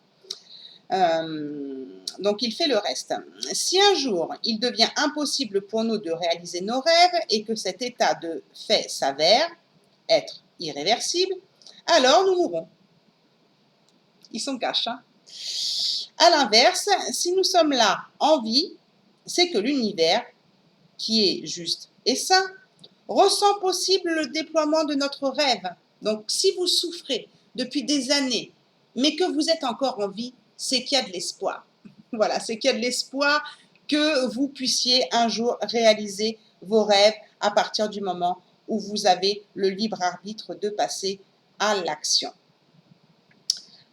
Donc, il fait le reste. Si un jour, il devient impossible pour nous de réaliser nos rêves et que cet état de fait s'avère être irréversible, alors nous mourrons. Ils sont cash, hein. À l'inverse, si nous sommes là en vie, c'est que l'univers, qui est juste et sain, ressent possible le déploiement de notre rêve. Donc, si vous souffrez depuis des années, mais que vous êtes encore en vie, c'est qu'il y a de l'espoir. Voilà, c'est qu'il y a de l'espoir que vous puissiez un jour réaliser vos rêves à partir du moment où vous avez le libre arbitre de passer à l'action.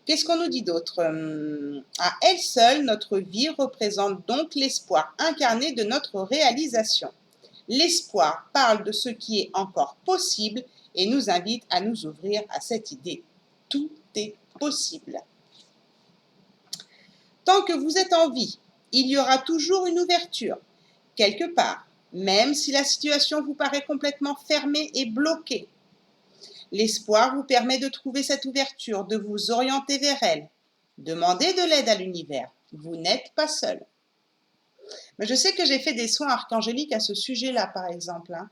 Qu'est-ce qu'on nous dit d'autre? À elle seule, notre vie représente donc l'espoir incarné de notre réalisation. L'espoir parle de ce qui est encore possible et nous invite à nous ouvrir à cette idée. Tout est possible. Tant que vous êtes en vie, il y aura toujours une ouverture, quelque part, même si la situation vous paraît complètement fermée et bloquée. L'espoir vous permet de trouver cette ouverture, de vous orienter vers elle. Demandez de l'aide à l'univers. Vous n'êtes pas seul. Mais je sais que j'ai fait des soins archangéliques à ce sujet-là, par exemple. Hein.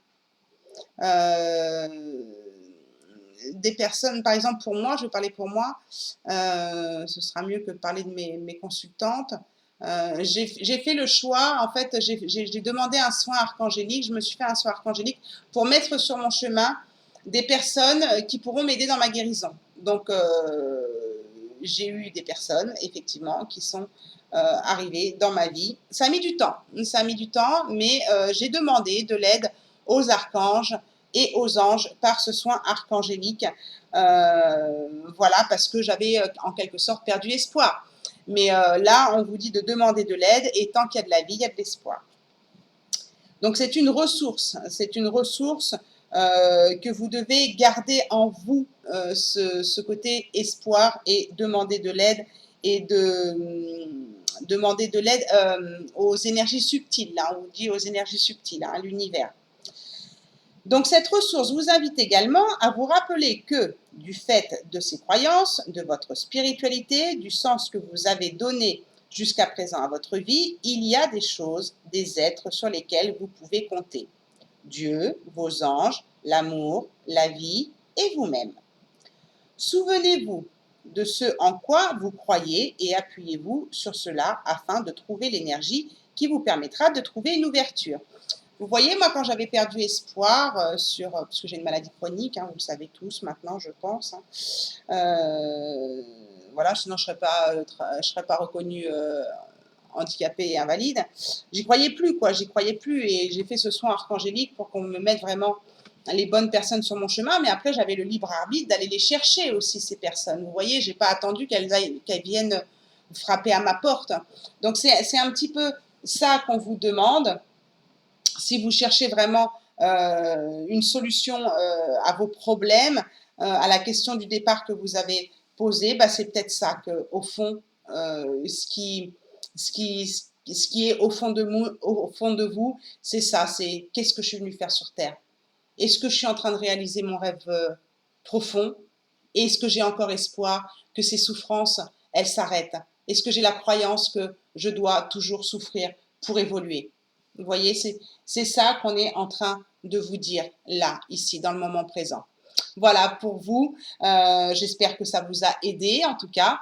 Des personnes, par exemple pour moi, je vais parler pour moi, ce sera mieux que de parler de mes consultantes. J'ai fait le choix, en fait, j'ai demandé un soin archangélique, je me suis fait un soin archangélique pour mettre sur mon chemin des personnes qui pourront m'aider dans ma guérison. Donc, j'ai eu des personnes, effectivement, qui sont arrivées dans ma vie. Ça a mis du temps, mais j'ai demandé de l'aide aux archanges et aux anges par ce soin archangélique. Voilà, parce que j'avais en quelque sorte perdu espoir. Mais là, on vous dit de demander de l'aide et tant qu'il y a de la vie, il y a de l'espoir. Donc, c'est une ressource que vous devez garder en vous, ce côté espoir et demander de l'aide et demander de l'aide aux énergies subtiles. Là, on vous dit aux énergies subtiles, hein, l'univers. Donc, cette ressource vous invite également à vous rappeler que, du fait de ces croyances, de votre spiritualité, du sens que vous avez donné jusqu'à présent à votre vie, il y a des choses, des êtres sur lesquels vous pouvez compter. Dieu, vos anges, l'amour, la vie et vous-même. Souvenez-vous de ce en quoi vous croyez et appuyez-vous sur cela afin de trouver l'énergie qui vous permettra de trouver une ouverture. Vous voyez, moi, quand j'avais perdu espoir parce que j'ai une maladie chronique, hein, vous le savez tous maintenant, je pense. Hein, voilà, sinon je serais pas reconnue handicapée et invalide. J'y croyais plus, quoi. J'y croyais plus et j'ai fait ce soin archangélique pour qu'on me mette vraiment les bonnes personnes sur mon chemin, mais après, j'avais le libre arbitre d'aller les chercher aussi, ces personnes. Vous voyez, je n'ai pas attendu qu'elles viennent frapper à ma porte. Donc, c'est un petit peu ça qu'on vous demande. Si vous cherchez vraiment une solution à vos problèmes, à la question du départ que vous avez posée, bah, c'est peut-être ça qu'au fond, ce qui est au fond de vous, c'est ça, c'est qu'est-ce que je suis venue faire sur Terre? Est-ce que je suis en train de réaliser mon rêve profond? Est-ce que j'ai encore espoir que ces souffrances, elles s'arrêtent? Est-ce que j'ai la croyance que je dois toujours souffrir pour évoluer? Vous voyez, c'est ça qu'on est en train de vous dire là, ici, dans le moment présent. Voilà pour vous. J'espère que ça vous a aidé, en tout cas.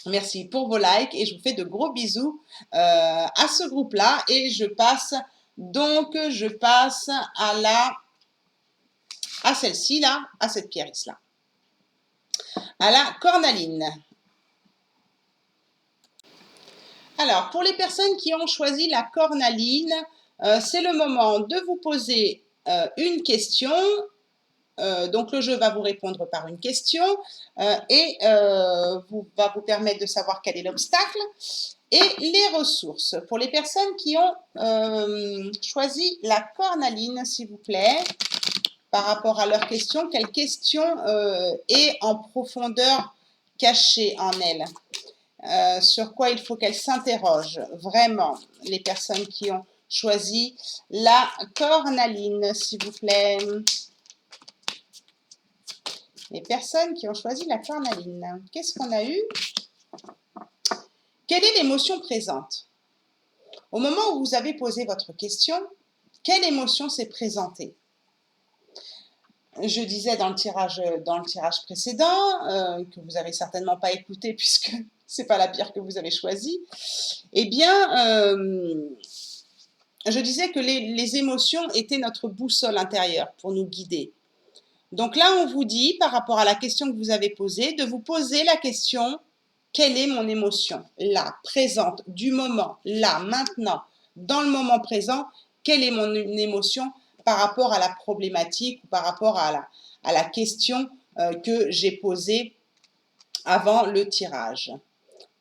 Merci pour vos likes et je vous fais de gros bisous à ce groupe-là. Et je passe à celle-ci là, à cette pierre-là, à la cornaline. Alors, pour les personnes qui ont choisi la cornaline, c'est le moment de vous poser une question. Donc, le jeu va vous répondre par une question et va vous permettre de savoir quel est l'obstacle et les ressources. Pour les personnes qui ont choisi la cornaline, s'il vous plaît, par rapport à leur question, quelle question est en profondeur cachée en elle? Sur quoi il faut qu'elles s'interrogent vraiment, les personnes qui ont choisi la cornaline, s'il vous plaît. Les personnes qui ont choisi la cornaline. Qu'est-ce qu'on a eu? Quelle est l'émotion présente? Au moment où vous avez posé votre question, quelle émotion s'est présentée? Je disais dans le tirage précédent, que vous n'avez certainement pas écouté puisque c'est pas la pierre que vous avez choisie, eh bien, je disais que les émotions étaient notre boussole intérieure pour nous guider. Donc là, on vous dit, par rapport à la question que vous avez posée, de vous poser la question, quelle est mon émotion? Là, présente, du moment, là, maintenant, dans le moment présent, quelle est mon émotion par rapport à la problématique ou par rapport à la question que j'ai posée avant le tirage.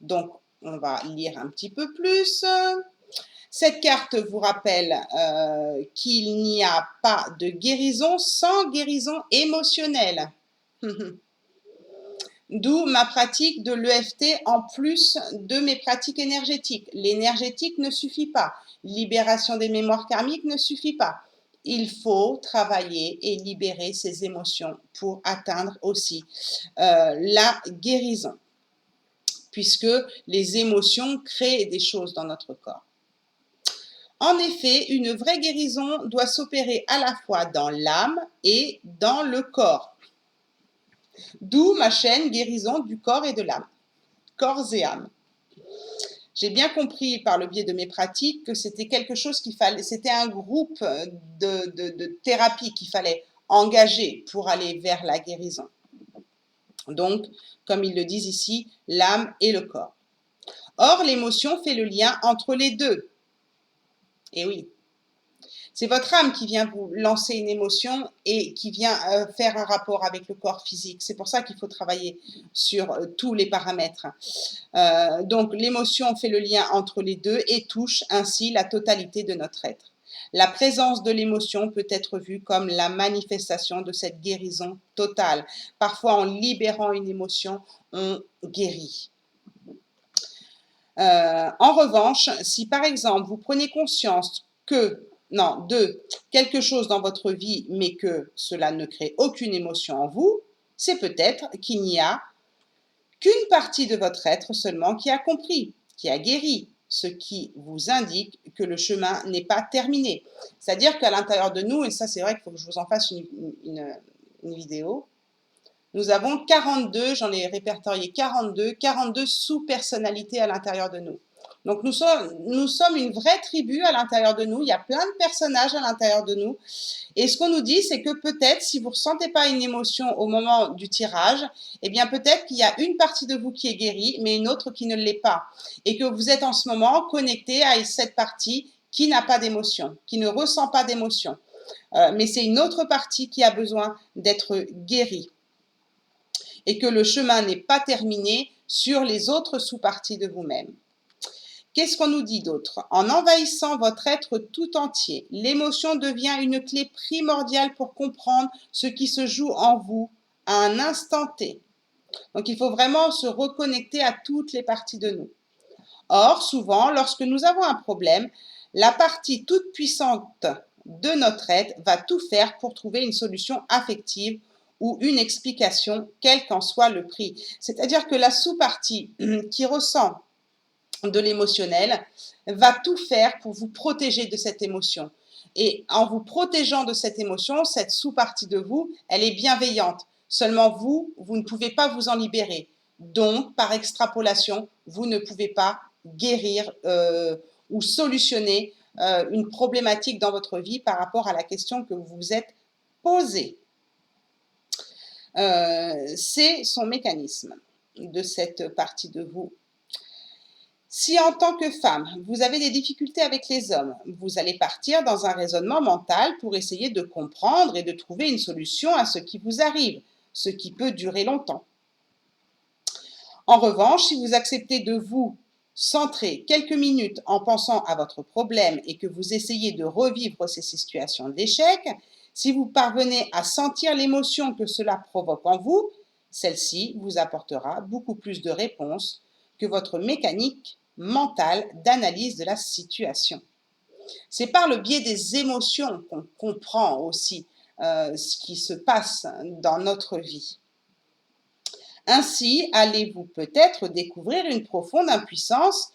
Donc, on va lire un petit peu plus. Cette carte vous rappelle qu'il n'y a pas de guérison sans guérison émotionnelle. D'où ma pratique de l'EFT en plus de mes pratiques énergétiques. L'énergétique ne suffit pas. Libération des mémoires karmiques ne suffit pas. Il faut travailler et libérer ses émotions pour atteindre aussi la guérison, puisque les émotions créent des choses dans notre corps. En effet, une vraie guérison doit s'opérer à la fois dans l'âme et dans le corps. D'où ma chaîne guérison du corps et de l'âme. Corps et âme. J'ai bien compris par le biais de mes pratiques que c'était quelque chose qu'il fallait, c'était un groupe de thérapie qu'il fallait engager pour aller vers la guérison. Donc, comme ils le disent ici, l'âme et le corps. Or, l'émotion fait le lien entre les deux. Et oui, c'est votre âme qui vient vous lancer une émotion et qui vient faire un rapport avec le corps physique. C'est pour ça qu'il faut travailler sur tous les paramètres. Donc, l'émotion fait le lien entre les deux et touche ainsi la totalité de notre être. La présence de l'émotion peut être vue comme la manifestation de cette guérison totale. Parfois, en libérant une émotion, on guérit. En revanche, si par exemple, vous prenez conscience de quelque chose dans votre vie, mais que cela ne crée aucune émotion en vous, c'est peut-être qu'il n'y a qu'une partie de votre être seulement qui a compris, qui a guéri, ce qui vous indique que le chemin n'est pas terminé. C'est-à-dire qu'à l'intérieur de nous, et ça c'est vrai qu'il faut que je vous en fasse une vidéo, nous avons 42, j'en ai répertorié 42 sous-personnalités à l'intérieur de nous. Donc nous sommes une vraie tribu à l'intérieur de nous, il y a plein de personnages à l'intérieur de nous. Et ce qu'on nous dit, c'est que peut-être, si vous ne ressentez pas une émotion au moment du tirage, eh bien peut-être qu'il y a une partie de vous qui est guérie, mais une autre qui ne l'est pas. Et que vous êtes en ce moment connecté à cette partie qui n'a pas d'émotion, qui ne ressent pas d'émotion. Mais c'est une autre partie qui a besoin d'être guérie. Et que le chemin n'est pas terminé sur les autres sous-parties de vous-même. Qu'est-ce qu'on nous dit d'autre? En envahissant votre être tout entier, l'émotion devient une clé primordiale pour comprendre ce qui se joue en vous à un instant T. Donc il faut vraiment se reconnecter à toutes les parties de nous. Or, souvent, lorsque nous avons un problème, la partie toute puissante de notre être va tout faire pour trouver une solution affective ou une explication, quel qu'en soit le prix. C'est-à-dire que la sous-partie qui ressent de l'émotionnel va tout faire pour vous protéger de cette émotion. Et en vous protégeant de cette émotion, cette sous-partie de vous, elle est bienveillante. Seulement vous, vous ne pouvez pas vous en libérer. Donc, par extrapolation, vous ne pouvez pas guérir ou solutionner une problématique dans votre vie par rapport à la question que vous vous êtes posée. C'est son mécanisme de cette partie de vous. Si en tant que femme, vous avez des difficultés avec les hommes, vous allez partir dans un raisonnement mental pour essayer de comprendre et de trouver une solution à ce qui vous arrive, ce qui peut durer longtemps. En revanche, si vous acceptez de vous centrer quelques minutes en pensant à votre problème et que vous essayez de revivre ces situations d'échec, si vous parvenez à sentir l'émotion que cela provoque en vous, celle-ci vous apportera beaucoup plus de réponses que votre mécanique mentale d'analyse de la situation. C'est par le biais des émotions qu'on comprend aussi ce qui se passe dans notre vie. Ainsi, allez-vous peut-être découvrir une profonde impuissance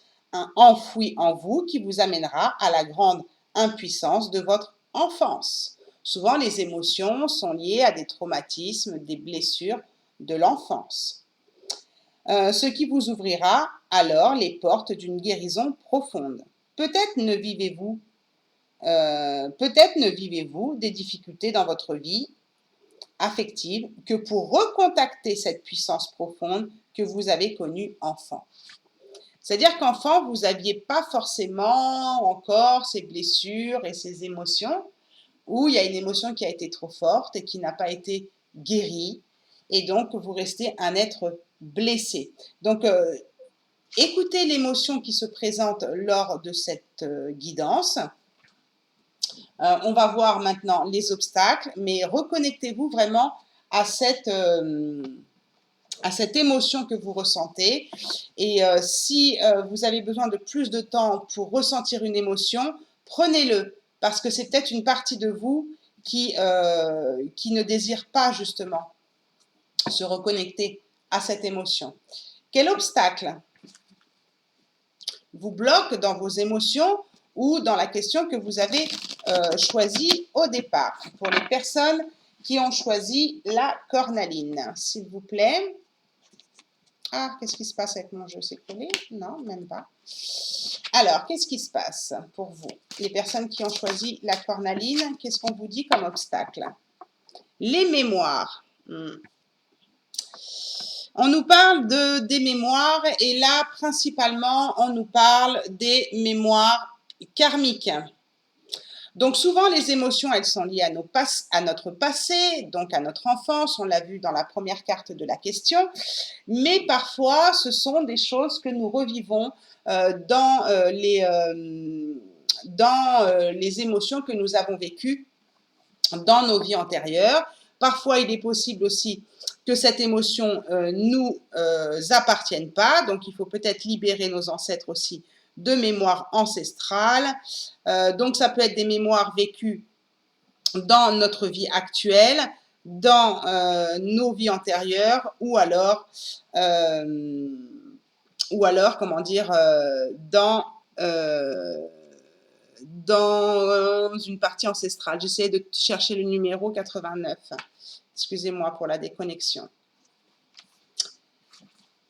enfouie en vous qui vous amènera à la grande impuissance de votre enfance. Souvent, les émotions sont liées à des traumatismes, des blessures de l'enfance. Ce qui vous ouvrira alors les portes d'une guérison profonde. Peut-être ne vivez-vous des difficultés dans votre vie affective que pour recontacter cette puissance profonde que vous avez connue enfant. C'est-à-dire qu'enfant, vous n'aviez pas forcément encore ces blessures et ces émotions, où il y a une émotion qui a été trop forte et qui n'a pas été guérie, et donc vous restez un être blessé. Donc, écoutez l'émotion qui se présente lors de cette guidance. On va voir maintenant les obstacles, mais reconnectez-vous vraiment à cette émotion que vous ressentez. Et si vous avez besoin de plus de temps pour ressentir une émotion, prenez-le, parce que c'est peut-être une partie de vous qui ne désire pas justement se reconnecter à cette émotion. Quel obstacle vous bloque dans vos émotions ou dans la question que vous avez choisie au départ? Pour les personnes qui ont choisi la cornaline, s'il vous plaît. Ah, qu'est-ce qui se passe avec mon jeu? C'est collé? Non, même pas. Alors, qu'est-ce qui se passe pour vous? Les personnes qui ont choisi la cornaline, qu'est-ce qu'on vous dit comme obstacle? Les mémoires. On nous parle des mémoires et là, principalement, on nous parle des mémoires karmiques. Donc souvent, les émotions, elles sont liées à notre passé, donc à notre enfance, on l'a vu dans la première carte de la question, mais parfois, ce sont des choses que nous revivons dans les émotions que nous avons vécues dans nos vies antérieures. Parfois, il est possible aussi que cette émotion nous appartienne pas, donc il faut peut-être libérer nos ancêtres aussi de mémoire ancestrale. Donc ça peut être des mémoires vécues dans notre vie actuelle, dans nos vies antérieures, ou alors comment dire, dans une partie ancestrale. J'essayais de chercher le numéro 89. Excusez-moi pour la déconnexion.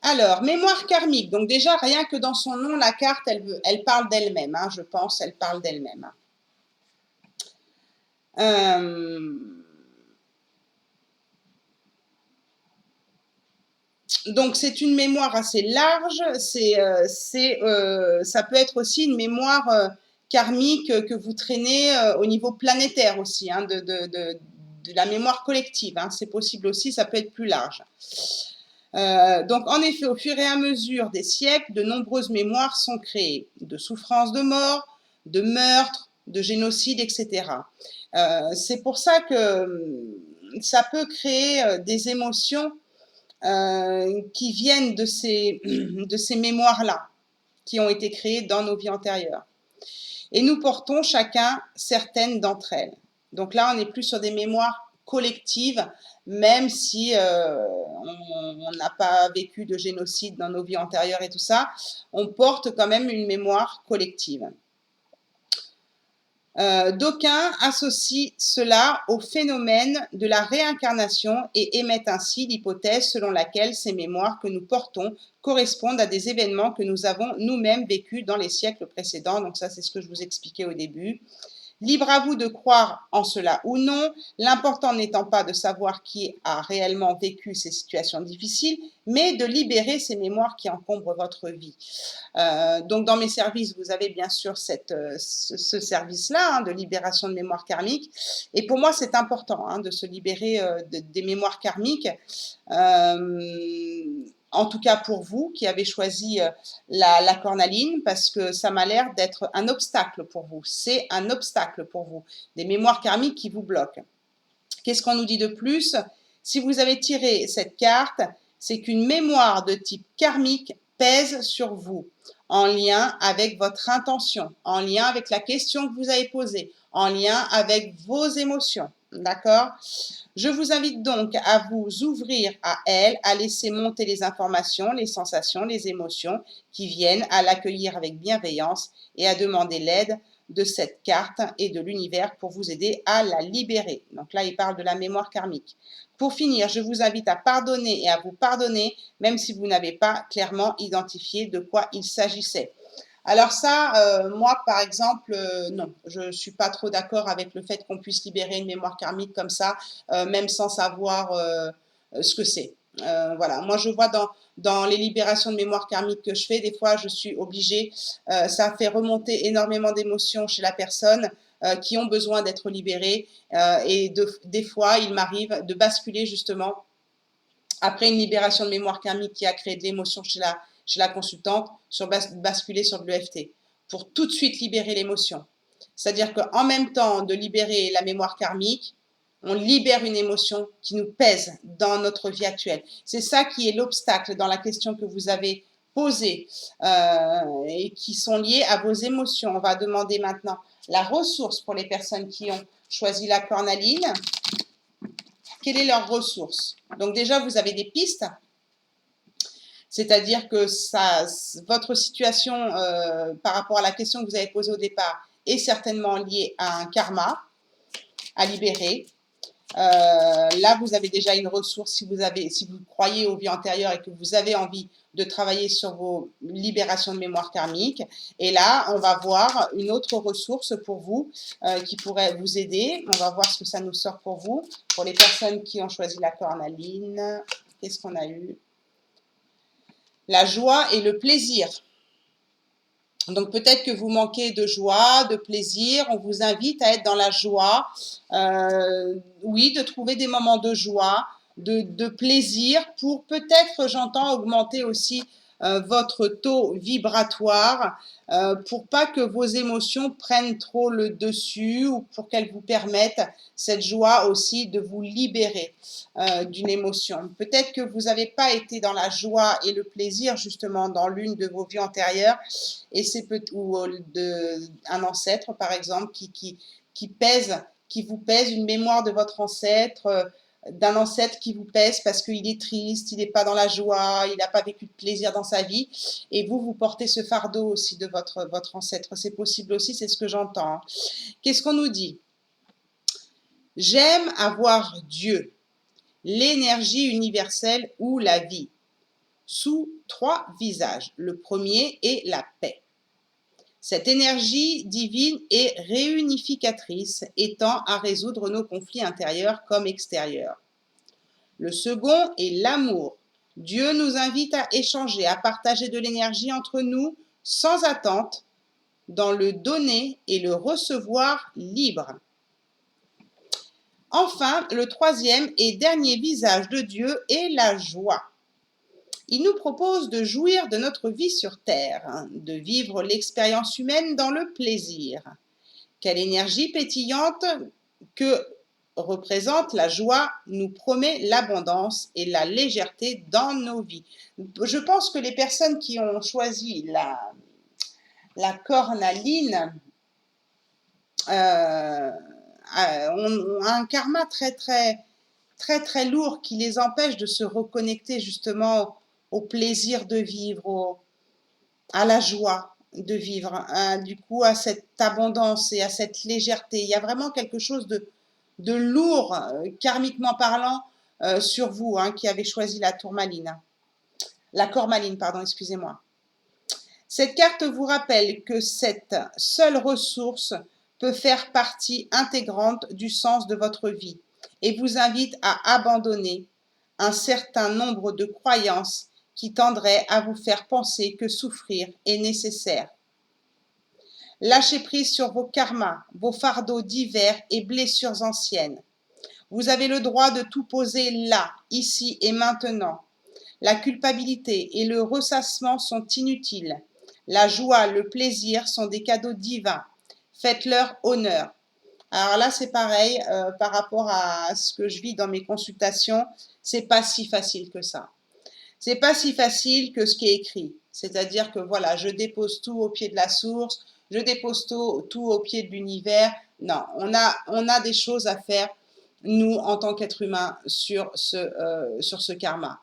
Alors, mémoire karmique. Donc déjà, rien que dans son nom, la carte, elle parle d'elle-même. Hein, je pense, elle parle d'elle-même. Donc c'est une mémoire assez large. Ça peut être aussi une mémoire karmique que vous traînez au niveau planétaire aussi, hein, de la mémoire collective. Hein. C'est possible aussi, ça peut être plus large. Donc, en effet, au fur et à mesure des siècles, de nombreuses mémoires sont créées, de souffrances de mort, de meurtres, de génocides, etc. C'est pour ça que ça peut créer des émotions qui viennent de ces mémoires-là, qui ont été créées dans nos vies antérieures. Et nous portons chacun certaines d'entre elles. Donc là, on n'est plus sur des mémoires collectives, même si on n'a pas vécu de génocide dans nos vies antérieures et tout ça, on porte quand même une mémoire collective. D'aucuns associent cela au phénomène de la réincarnation et émettent ainsi l'hypothèse selon laquelle ces mémoires que nous portons correspondent à des événements que nous avons nous-mêmes vécus dans les siècles précédents. Donc ça, c'est ce que je vous expliquais au début. Libre à vous de croire en cela ou non, l'important n'étant pas de savoir qui a réellement vécu ces situations difficiles, mais de libérer ces mémoires qui encombrent votre vie. Donc dans mes services, vous avez bien sûr ce service-là, hein, de libération de mémoire karmique. Et pour moi, c'est important, hein, de se libérer des mémoires karmiques. En tout cas pour vous qui avez choisi la cornaline, parce que ça m'a l'air d'être un obstacle pour vous. C'est un obstacle pour vous, des mémoires karmiques qui vous bloquent. Qu'est-ce qu'on nous dit de plus? Si vous avez tiré cette carte, c'est qu'une mémoire de type karmique pèse sur vous, en lien avec votre intention, en lien avec la question que vous avez posée, en lien avec vos émotions. D'accord? Je vous invite donc à vous ouvrir à elle, à laisser monter les informations, les sensations, les émotions qui viennent, à l'accueillir avec bienveillance et à demander l'aide de cette carte et de l'univers pour vous aider à la libérer. Donc là, il parle de la mémoire karmique. Pour finir, je vous invite à pardonner et à vous pardonner, même si vous n'avez pas clairement identifié de quoi il s'agissait. Alors ça, moi, par exemple, non, je ne suis pas trop d'accord avec le fait qu'on puisse libérer une mémoire karmique comme ça, même sans savoir ce que c'est. Voilà, moi, je vois dans les libérations de mémoire karmique que je fais, des fois, je suis obligée, ça fait remonter énormément d'émotions chez la personne qui ont besoin d'être libérées. Et des fois, il m'arrive de basculer justement après une libération de mémoire karmique qui a créé de l'émotion chez la consultante, basculer sur de l'EFT pour tout de suite libérer l'émotion. C'est-à-dire qu'en même temps de libérer la mémoire karmique, on libère une émotion qui nous pèse dans notre vie actuelle. C'est ça qui est l'obstacle dans la question que vous avez posée et qui sont liées à vos émotions. On va demander maintenant la ressource pour les personnes qui ont choisi la cornaline. Quelle est leur ressource? Donc déjà, vous avez des pistes, c'est-à-dire que votre situation par rapport à la question que vous avez posée au départ est certainement liée à un karma à libérer. Là, vous avez déjà une ressource si vous croyez aux vies antérieures et que vous avez envie de travailler sur vos libérations de mémoire karmique. Et là, on va voir une autre ressource pour vous qui pourrait vous aider. On va voir ce que ça nous sort pour vous. Pour les personnes qui ont choisi la cornaline, qu'est-ce qu'on a eu? La joie et le plaisir. Donc peut-être que vous manquez de joie, de plaisir. On vous invite à être dans la joie. Oui, de trouver des moments de joie, de plaisir pour peut-être, j'entends, augmenter aussi votre taux vibratoire pour pas que vos émotions prennent trop le dessus ou pour qu'elles vous permettent cette joie aussi de vous libérer d'une émotion. Peut-être que vous n'avez pas été dans la joie et le plaisir justement dans l'une de vos vies antérieures et c'est ou un ancêtre par exemple qui vous pèse une mémoire de votre ancêtre, d'un ancêtre qui vous pèse parce qu'il est triste, il n'est pas dans la joie, il n'a pas vécu de plaisir dans sa vie. Et vous portez ce fardeau aussi de votre ancêtre. C'est possible aussi, c'est ce que j'entends. Qu'est-ce qu'on nous dit? J'aime avoir Dieu, l'énergie universelle ou la vie, sous 3 visages. Le premier est la paix. Cette énergie divine est réunificatrice et tend à résoudre nos conflits intérieurs comme extérieurs. Le second est l'amour. Dieu nous invite à échanger, à partager de l'énergie entre nous sans attente dans le donner et le recevoir libre. Enfin, le troisième et dernier visage de Dieu est la joie. Il nous propose de jouir de notre vie sur Terre, de vivre l'expérience humaine dans le plaisir. Quelle énergie pétillante que représente la joie nous promet l'abondance et la légèreté dans nos vies. Je pense que les personnes qui ont choisi la cornaline ont un karma très lourd qui les empêche de se reconnecter justement au plaisir de vivre, à la joie de vivre, du coup à cette abondance et à cette légèreté. Il y a vraiment quelque chose de lourd, karmiquement parlant, sur vous, qui avez choisi la tourmaline. La cormaline, pardon, excusez-moi. Cette carte vous rappelle que cette seule ressource peut faire partie intégrante du sens de votre vie et vous invite à abandonner un certain nombre de croyances qui tendraient à vous faire penser que souffrir est nécessaire. Lâchez prise sur vos karmas, vos fardeaux divers et blessures anciennes. Vous avez le droit de tout poser là, ici et maintenant. La culpabilité et le ressassement sont inutiles. La joie, le plaisir sont des cadeaux divins. Faites-leur honneur. Alors là, c'est pareil, par rapport à ce que je vis dans mes consultations, c'est pas si facile que ça. C'est pas si facile que ce qui est écrit. C'est-à-dire que voilà, je dépose tout au pied de la source, je dépose tout au pied de l'univers. Non, on a des choses à faire, nous, en tant qu'êtres humains, sur ce karma.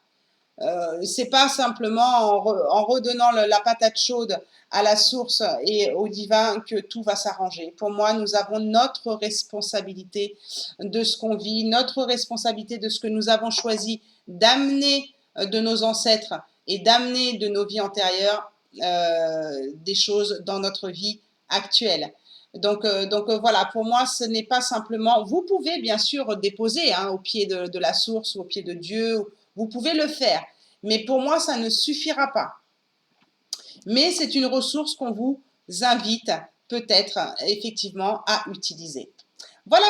C'est pas simplement en redonnant la patate chaude à la source et au divin que tout va s'arranger. Pour moi, nous avons notre responsabilité de ce qu'on vit, notre responsabilité de ce que nous avons choisi d'amener de nos ancêtres et d'amener de nos vies antérieures des choses dans notre vie actuelle. Donc voilà, pour moi, ce n'est pas simplement... Vous pouvez bien sûr déposer au pied de la source, au pied de Dieu, vous pouvez le faire, mais pour moi, ça ne suffira pas. Mais c'est une ressource qu'on vous invite peut-être effectivement à utiliser. Voilà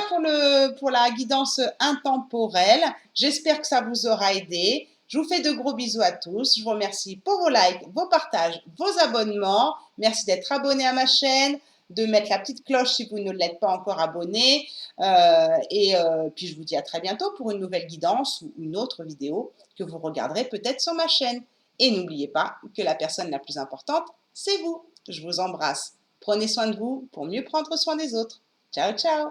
pour la guidance intemporelle. J'espère que ça vous aura aidé. Je vous fais de gros bisous à tous. Je vous remercie pour vos likes, vos partages, vos abonnements. Merci d'être abonné à ma chaîne, de mettre la petite cloche si vous ne l'êtes pas encore abonné. Puis je vous dis à très bientôt pour une nouvelle guidance ou une autre vidéo que vous regarderez peut-être sur ma chaîne. Et n'oubliez pas que la personne la plus importante, c'est vous. Je vous embrasse. Prenez soin de vous pour mieux prendre soin des autres. Ciao, ciao!